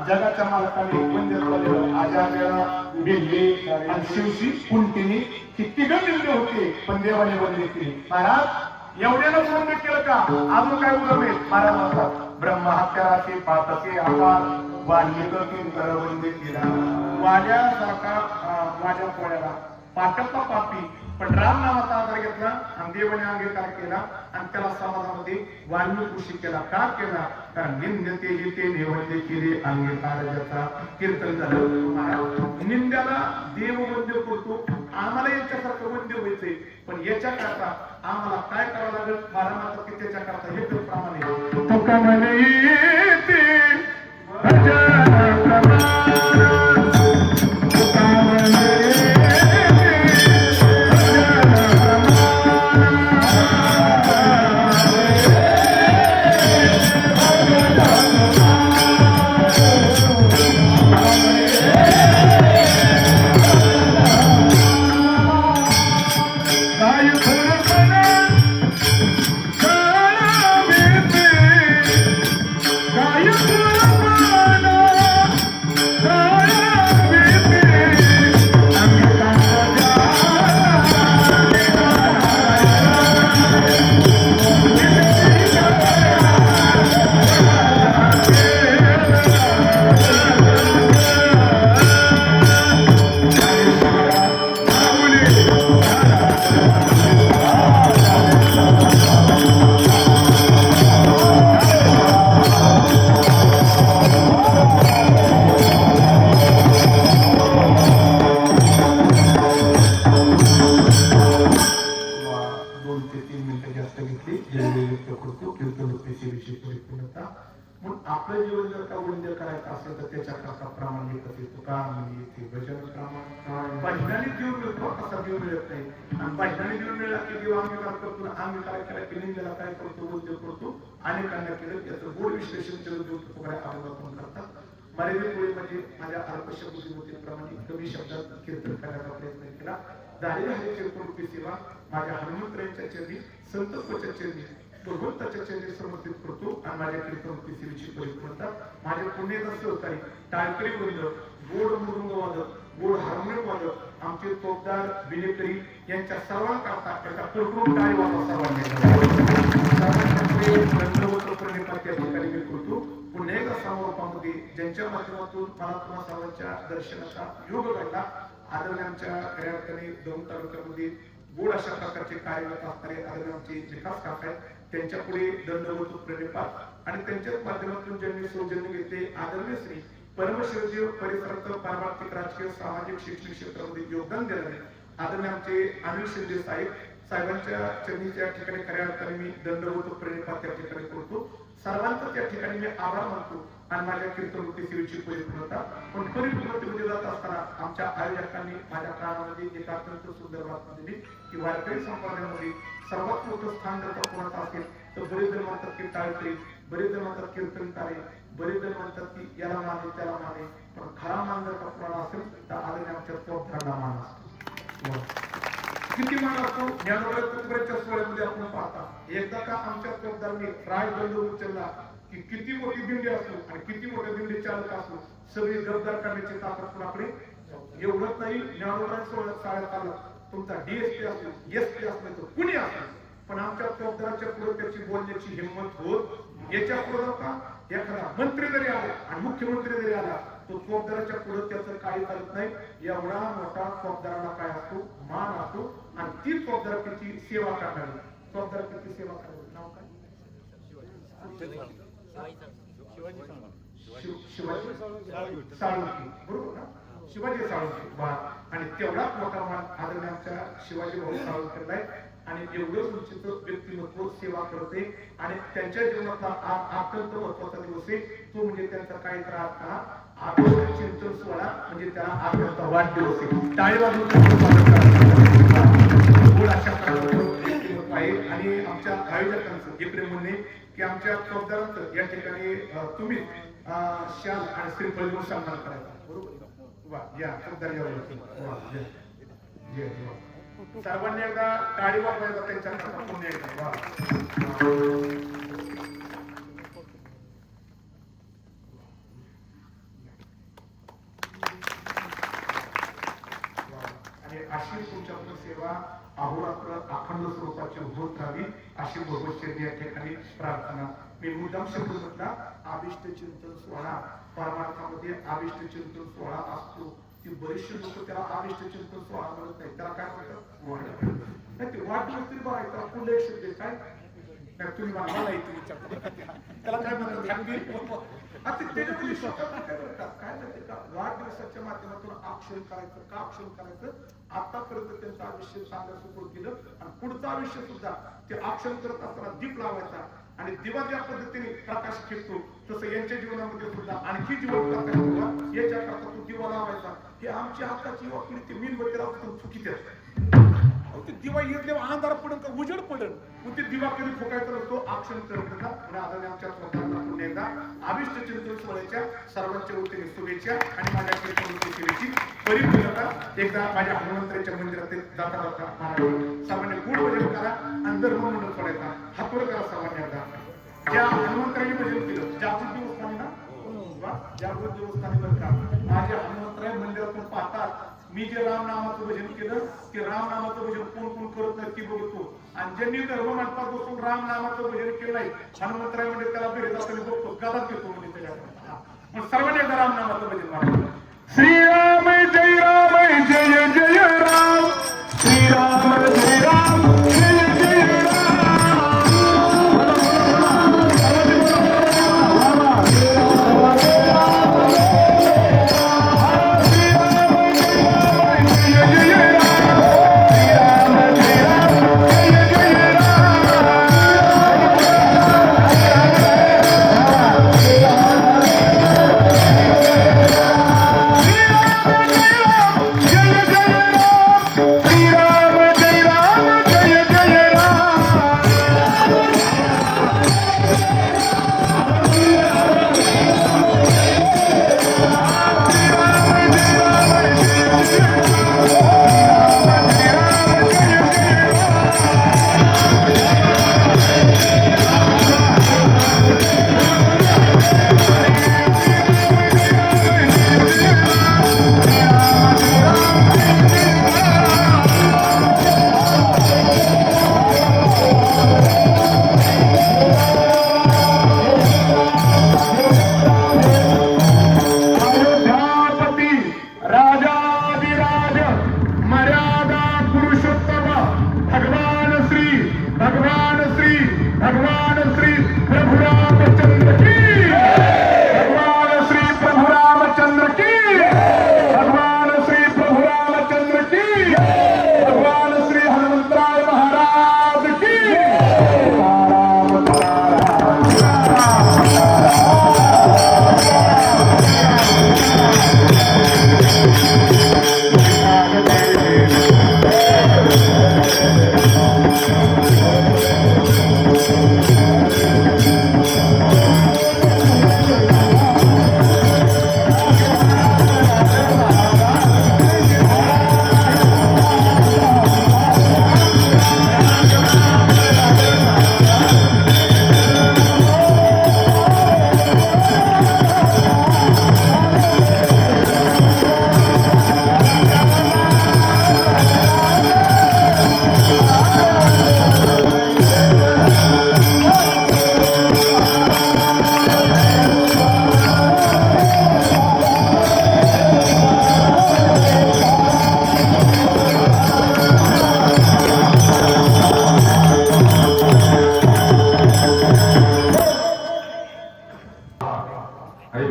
जगाच्या मालकाने शिवशी कुंटिनी ही तिघ निंदे होते पण देवाने वंदे केली महाराज एवढ्याला वंदे केलं का अजून काय उदाहरण महाराज म्हणतात ब्रह्महत्याराचे पातके आकार वाल्मिक किंकर वंदे केला वाड्यासारखा माझ्या पोळ्याला पाटप्पा पापी पण राम नावाचा आधार घेतला आणि देवाने अंगीकार केला आणि त्याला समाजामध्ये वाल्मिक ऋषी केला का केला कारण निंदते हिते निवंदे केले अंगीकार ज्याचा कीर्तन झालं निंद्याला देव वंद्य करतो आम्हाला याच्यासारखं वंद्य व्हायचंय पण याच्या करता आम्हाला काय करावं लागेल महाराज की त्याच्या करता हे प्रमाणे तुका म्हणे येते आपलं जीवन जर का वंद्य करायचं असेल तर त्याच्याकरता प्रामाणिक तुका येते भजन प्रमाण भजनाने जीव मिळतो असा जीव मिळत नाही आणि भजनाने जीव मिळाला की जीव अंगीकार करतो अंगीकार केला की निंदेला काय करतो वंद्य करतो अनेकांना केलं त्याचं गोड विश्लेषण केलं देऊ तुकडे अवलंबन करतात मर्यादित वेळेमध्ये माझ्या अल्पशा बुद्धिमत्तेप्रमाणे कमी शब्दात कीर्तन करण्याचा प्रयत्न केला झालेली हरी कीर्तन सेवा माझ्या हनुमंतरायांच्या चरणी संत चरणी भगवंताच्या चरणी समर्पित करतो आणि माझ्या कीर्तन सेवेची परिपूर्णता माझ्या पुण्याचा सहकारी टाळकरी वृंद गोड मृदुंग वादक गोड हार्मोनियम वादक आमचे तोपदार बिलेकरी यांच्या सर्वांकरता त्याचा कुरकुरून टाळी वाजवा सर्वांच्या मी करतो पुन्हा एकदा समारोपामध्ये ज्यांच्या माध्यमातून मला तुम्हा सर्वांच्या दर्शनाचा योग घडला आदरणीयांच्या खऱ्या अर्थाने दौंड तालुक्यामध्ये गोड अशा प्रकारचे कार्यरत असणारे आदरणीयांचे विकास काका आहेत त्यांच्या पुढे दंडवत प्रेमपात आणि त्यांच्याच माध्यमातून ज्यांनी सौजन्य घेतले आदरणीय श्री परमश्रद्धेय परिसरात पारमार्थिक राजकीय सामाजिक शैक्षणिक क्षेत्रामध्ये योगदान देणारे आदरणीय आमचे अनिल शिंदे साहेबांच्या चरणीच्या ठिकाणी खऱ्या अर्थाने मी दंडवत प्रेमपात त्या ठिकाणी करतो सर्वांचा त्या ठिकाणी मी आभार मानतो आणि माझ्या कीर्तनवृत्ती सेवेची परिपूर्णता पण परिपूर्णतेमध्ये जात असताना आमच्या आयोजकांनी माझ्या काळामध्ये एक अत्यंत सुंदर बातमी दिली की वारकरी संप्रदायामध्ये सर्वात मोठं स्थान जर का कोणाचं असेल तर बरेच जण म्हणतात की टाळकरी बरेच जण म्हणतात कीर्तनकारी बरेच जण म्हणतात की याला माने त्याला माने पण खरा मान जर का कोणाला असेल तर आदरणीय आमच्या चौथ्याला मान असतो किती मान असतो ज्ञानोबराच्या सोहळ्यामध्ये आपण पाहता एकदा का आमच्या चौकदारांनी राय दंड उचलला की किती मोठी दिंडी असो आणि किती मोठे दिंडी चालक असो सगळी गद्दार करण्याची ताकद पण आपली एवढंच नाही ज्ञानोबराच्या सोहळ्यात शाळेत आला तुमचा डीएसपी असो एसपी असो तर कुणी असो पण आमच्या चौकदाराच्या पुढे त्याची बोलण्याची हिंमत होत याच्या पुढे का एखादा मंत्री जरी आला आणि मुख्यमंत्री जरी आला तो चौकदाराच्या पुढे त्याचं काही करत नाही एवढा मोठा चौकदाराला काय असतो मान असतो आणि ती चौकदाराची सेवा करणारी चौकदाराची सेवा करणारी नाव काय शिवाजी साळुंखे बरोबर ना शिवाजी साळुंखे वा आणि तेवढाच मोठा मान आदरणीय आमच्या शिवाजी भाऊ साळुंखेला आहे आणि एवढं उंचीच व्यक्तिमत्व सेवा करते आणि त्यांच्या जीवनातला अत्यंत महत्वाचा दिवस आहे तो म्हणजे त्यांचा काही त्रास करा आदर्श चिंतन सोहळा म्हणजे त्याला आत्म्याचा वाढदिवस आहे टाळी वाजवून अशा व्यक्तिमत्व आहे आणि आमच्या आयोजकांचं हे प्रेम म्हणणे की आमच्या चौकदारांचं या ठिकाणी तुम्ही शाल आणि श्रीफळ देऊन सन्मान करायचा बरोबर वा या चौकदार सर्वांनी एकदा टाळी वाजवायचा त्यांच्या पुण्य एकदा आणि अशी तुमच्याकडून सेवा अहोरात्र अखंड स्वरूपाची होत राहावी अशी भगवत या ठिकाणी प्रार्थना मी मुद्दाम शब्द म्हटला आविष्ट चिंतन सोहळा परमार्थामध्ये आविष्ट चिंतन सोहळा असतो ती बरीचशी लोक त्याला आविष्ट चिंतन सोहळा म्हणत नाही त्याला काय म्हणतात नाही ते वाढदिवस तरी बघायचा पुढे एक शब्द काय तुम्ही मला इथे विचारता त्याला काय म्हणतात आता त्याच्यामध्ये स्वतः काय माहिती का वाढदिवसाच्या माध्यमातून आक्षेप करायचं का आक्षेप करायचं आतापर्यंत त्यांचं आयुष्य चांगलं सुपूर्द केलं आणि पुढचं आयुष्य सुद्धा ते आक्षेप करत असताना दीप लावायचा आणि दिवा ज्या पद्धतीने प्रकाश खेळतो तसं यांच्या जीवनामध्ये सुद्धा आणखी जीवन प्रकाश ठेवा याच्याकरता तो दिवा लावायचा हे आमच्या हाताची युवा पिढी ते मेणबत्ती लावतो चुकीचे ते दिवा येतले अंधार पडेल का उजेड पडेल मग ते दिवा कधी फुकायचा नसतो आक्षेप करत होता आणि आदरणीय आमच्या स्वतःला पुन्हा एकदा अभिष्ट चिंतन सोहळ्याच्या सर्वांच्या वतीने शुभेच्छा आणि माझ्या कीर्तन सेवेची परिपूर्णता एकदा माझ्या हनुमंतराच्या मंदिरात जाता जाता सर्वांनी गुढ भजन करा आणि धर्म म्हणून सोडायचा हातवर करा सर्वांनी एकदा ज्या हनुमंतराने भजन केलं जागृत देवस्थानी ना जागृत देवस्थानी बरं का माझ्या हनुमंतराय मंदिरातून पाहतात मी जे राम नामाचं भजन केलं ते राम नामाचं भजन कोण कोण करत नाही ती बघतो आणि ज्यांनी धर्म मंडपात बसून राम नामाचं भजन केलं नाही हनुमंतराय म्हणजे त्याला भेट असताना बघतो गदात घेतो म्हणजे त्याच्याकडे मग सर्वांनी एकदा राम नामाचं भजन मारा श्रीराम जय राम जय जय राम श्रीराम जय राम जय जय राम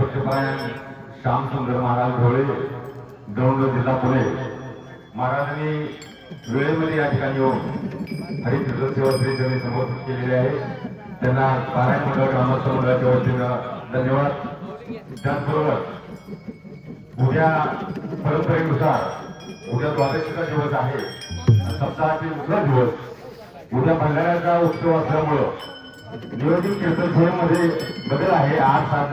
हरिभक्तपरायण श्यामसुंदर महाराज ढोळे दौंड जिल्हा पुणे महाराजांनी वेळेमध्ये या ठिकाणी येऊन हरितीर्थ सेवा श्री त्यांनी समर्पित केलेले आहे. त्यांना पारायण मंडळ ग्रामस्थ मंडळाच्या वतीनं धन्यवाद. त्याचबरोबर उद्या परंपरेनुसार उद्या द्वादशीचा दिवस आहे, सप्ताहातील दुसरा दिवस. उद्या भंडाऱ्याचा उत्सव असल्यामुळं नियोजित कीर्तन सोहळ्यामध्ये बदल आहे. 8-7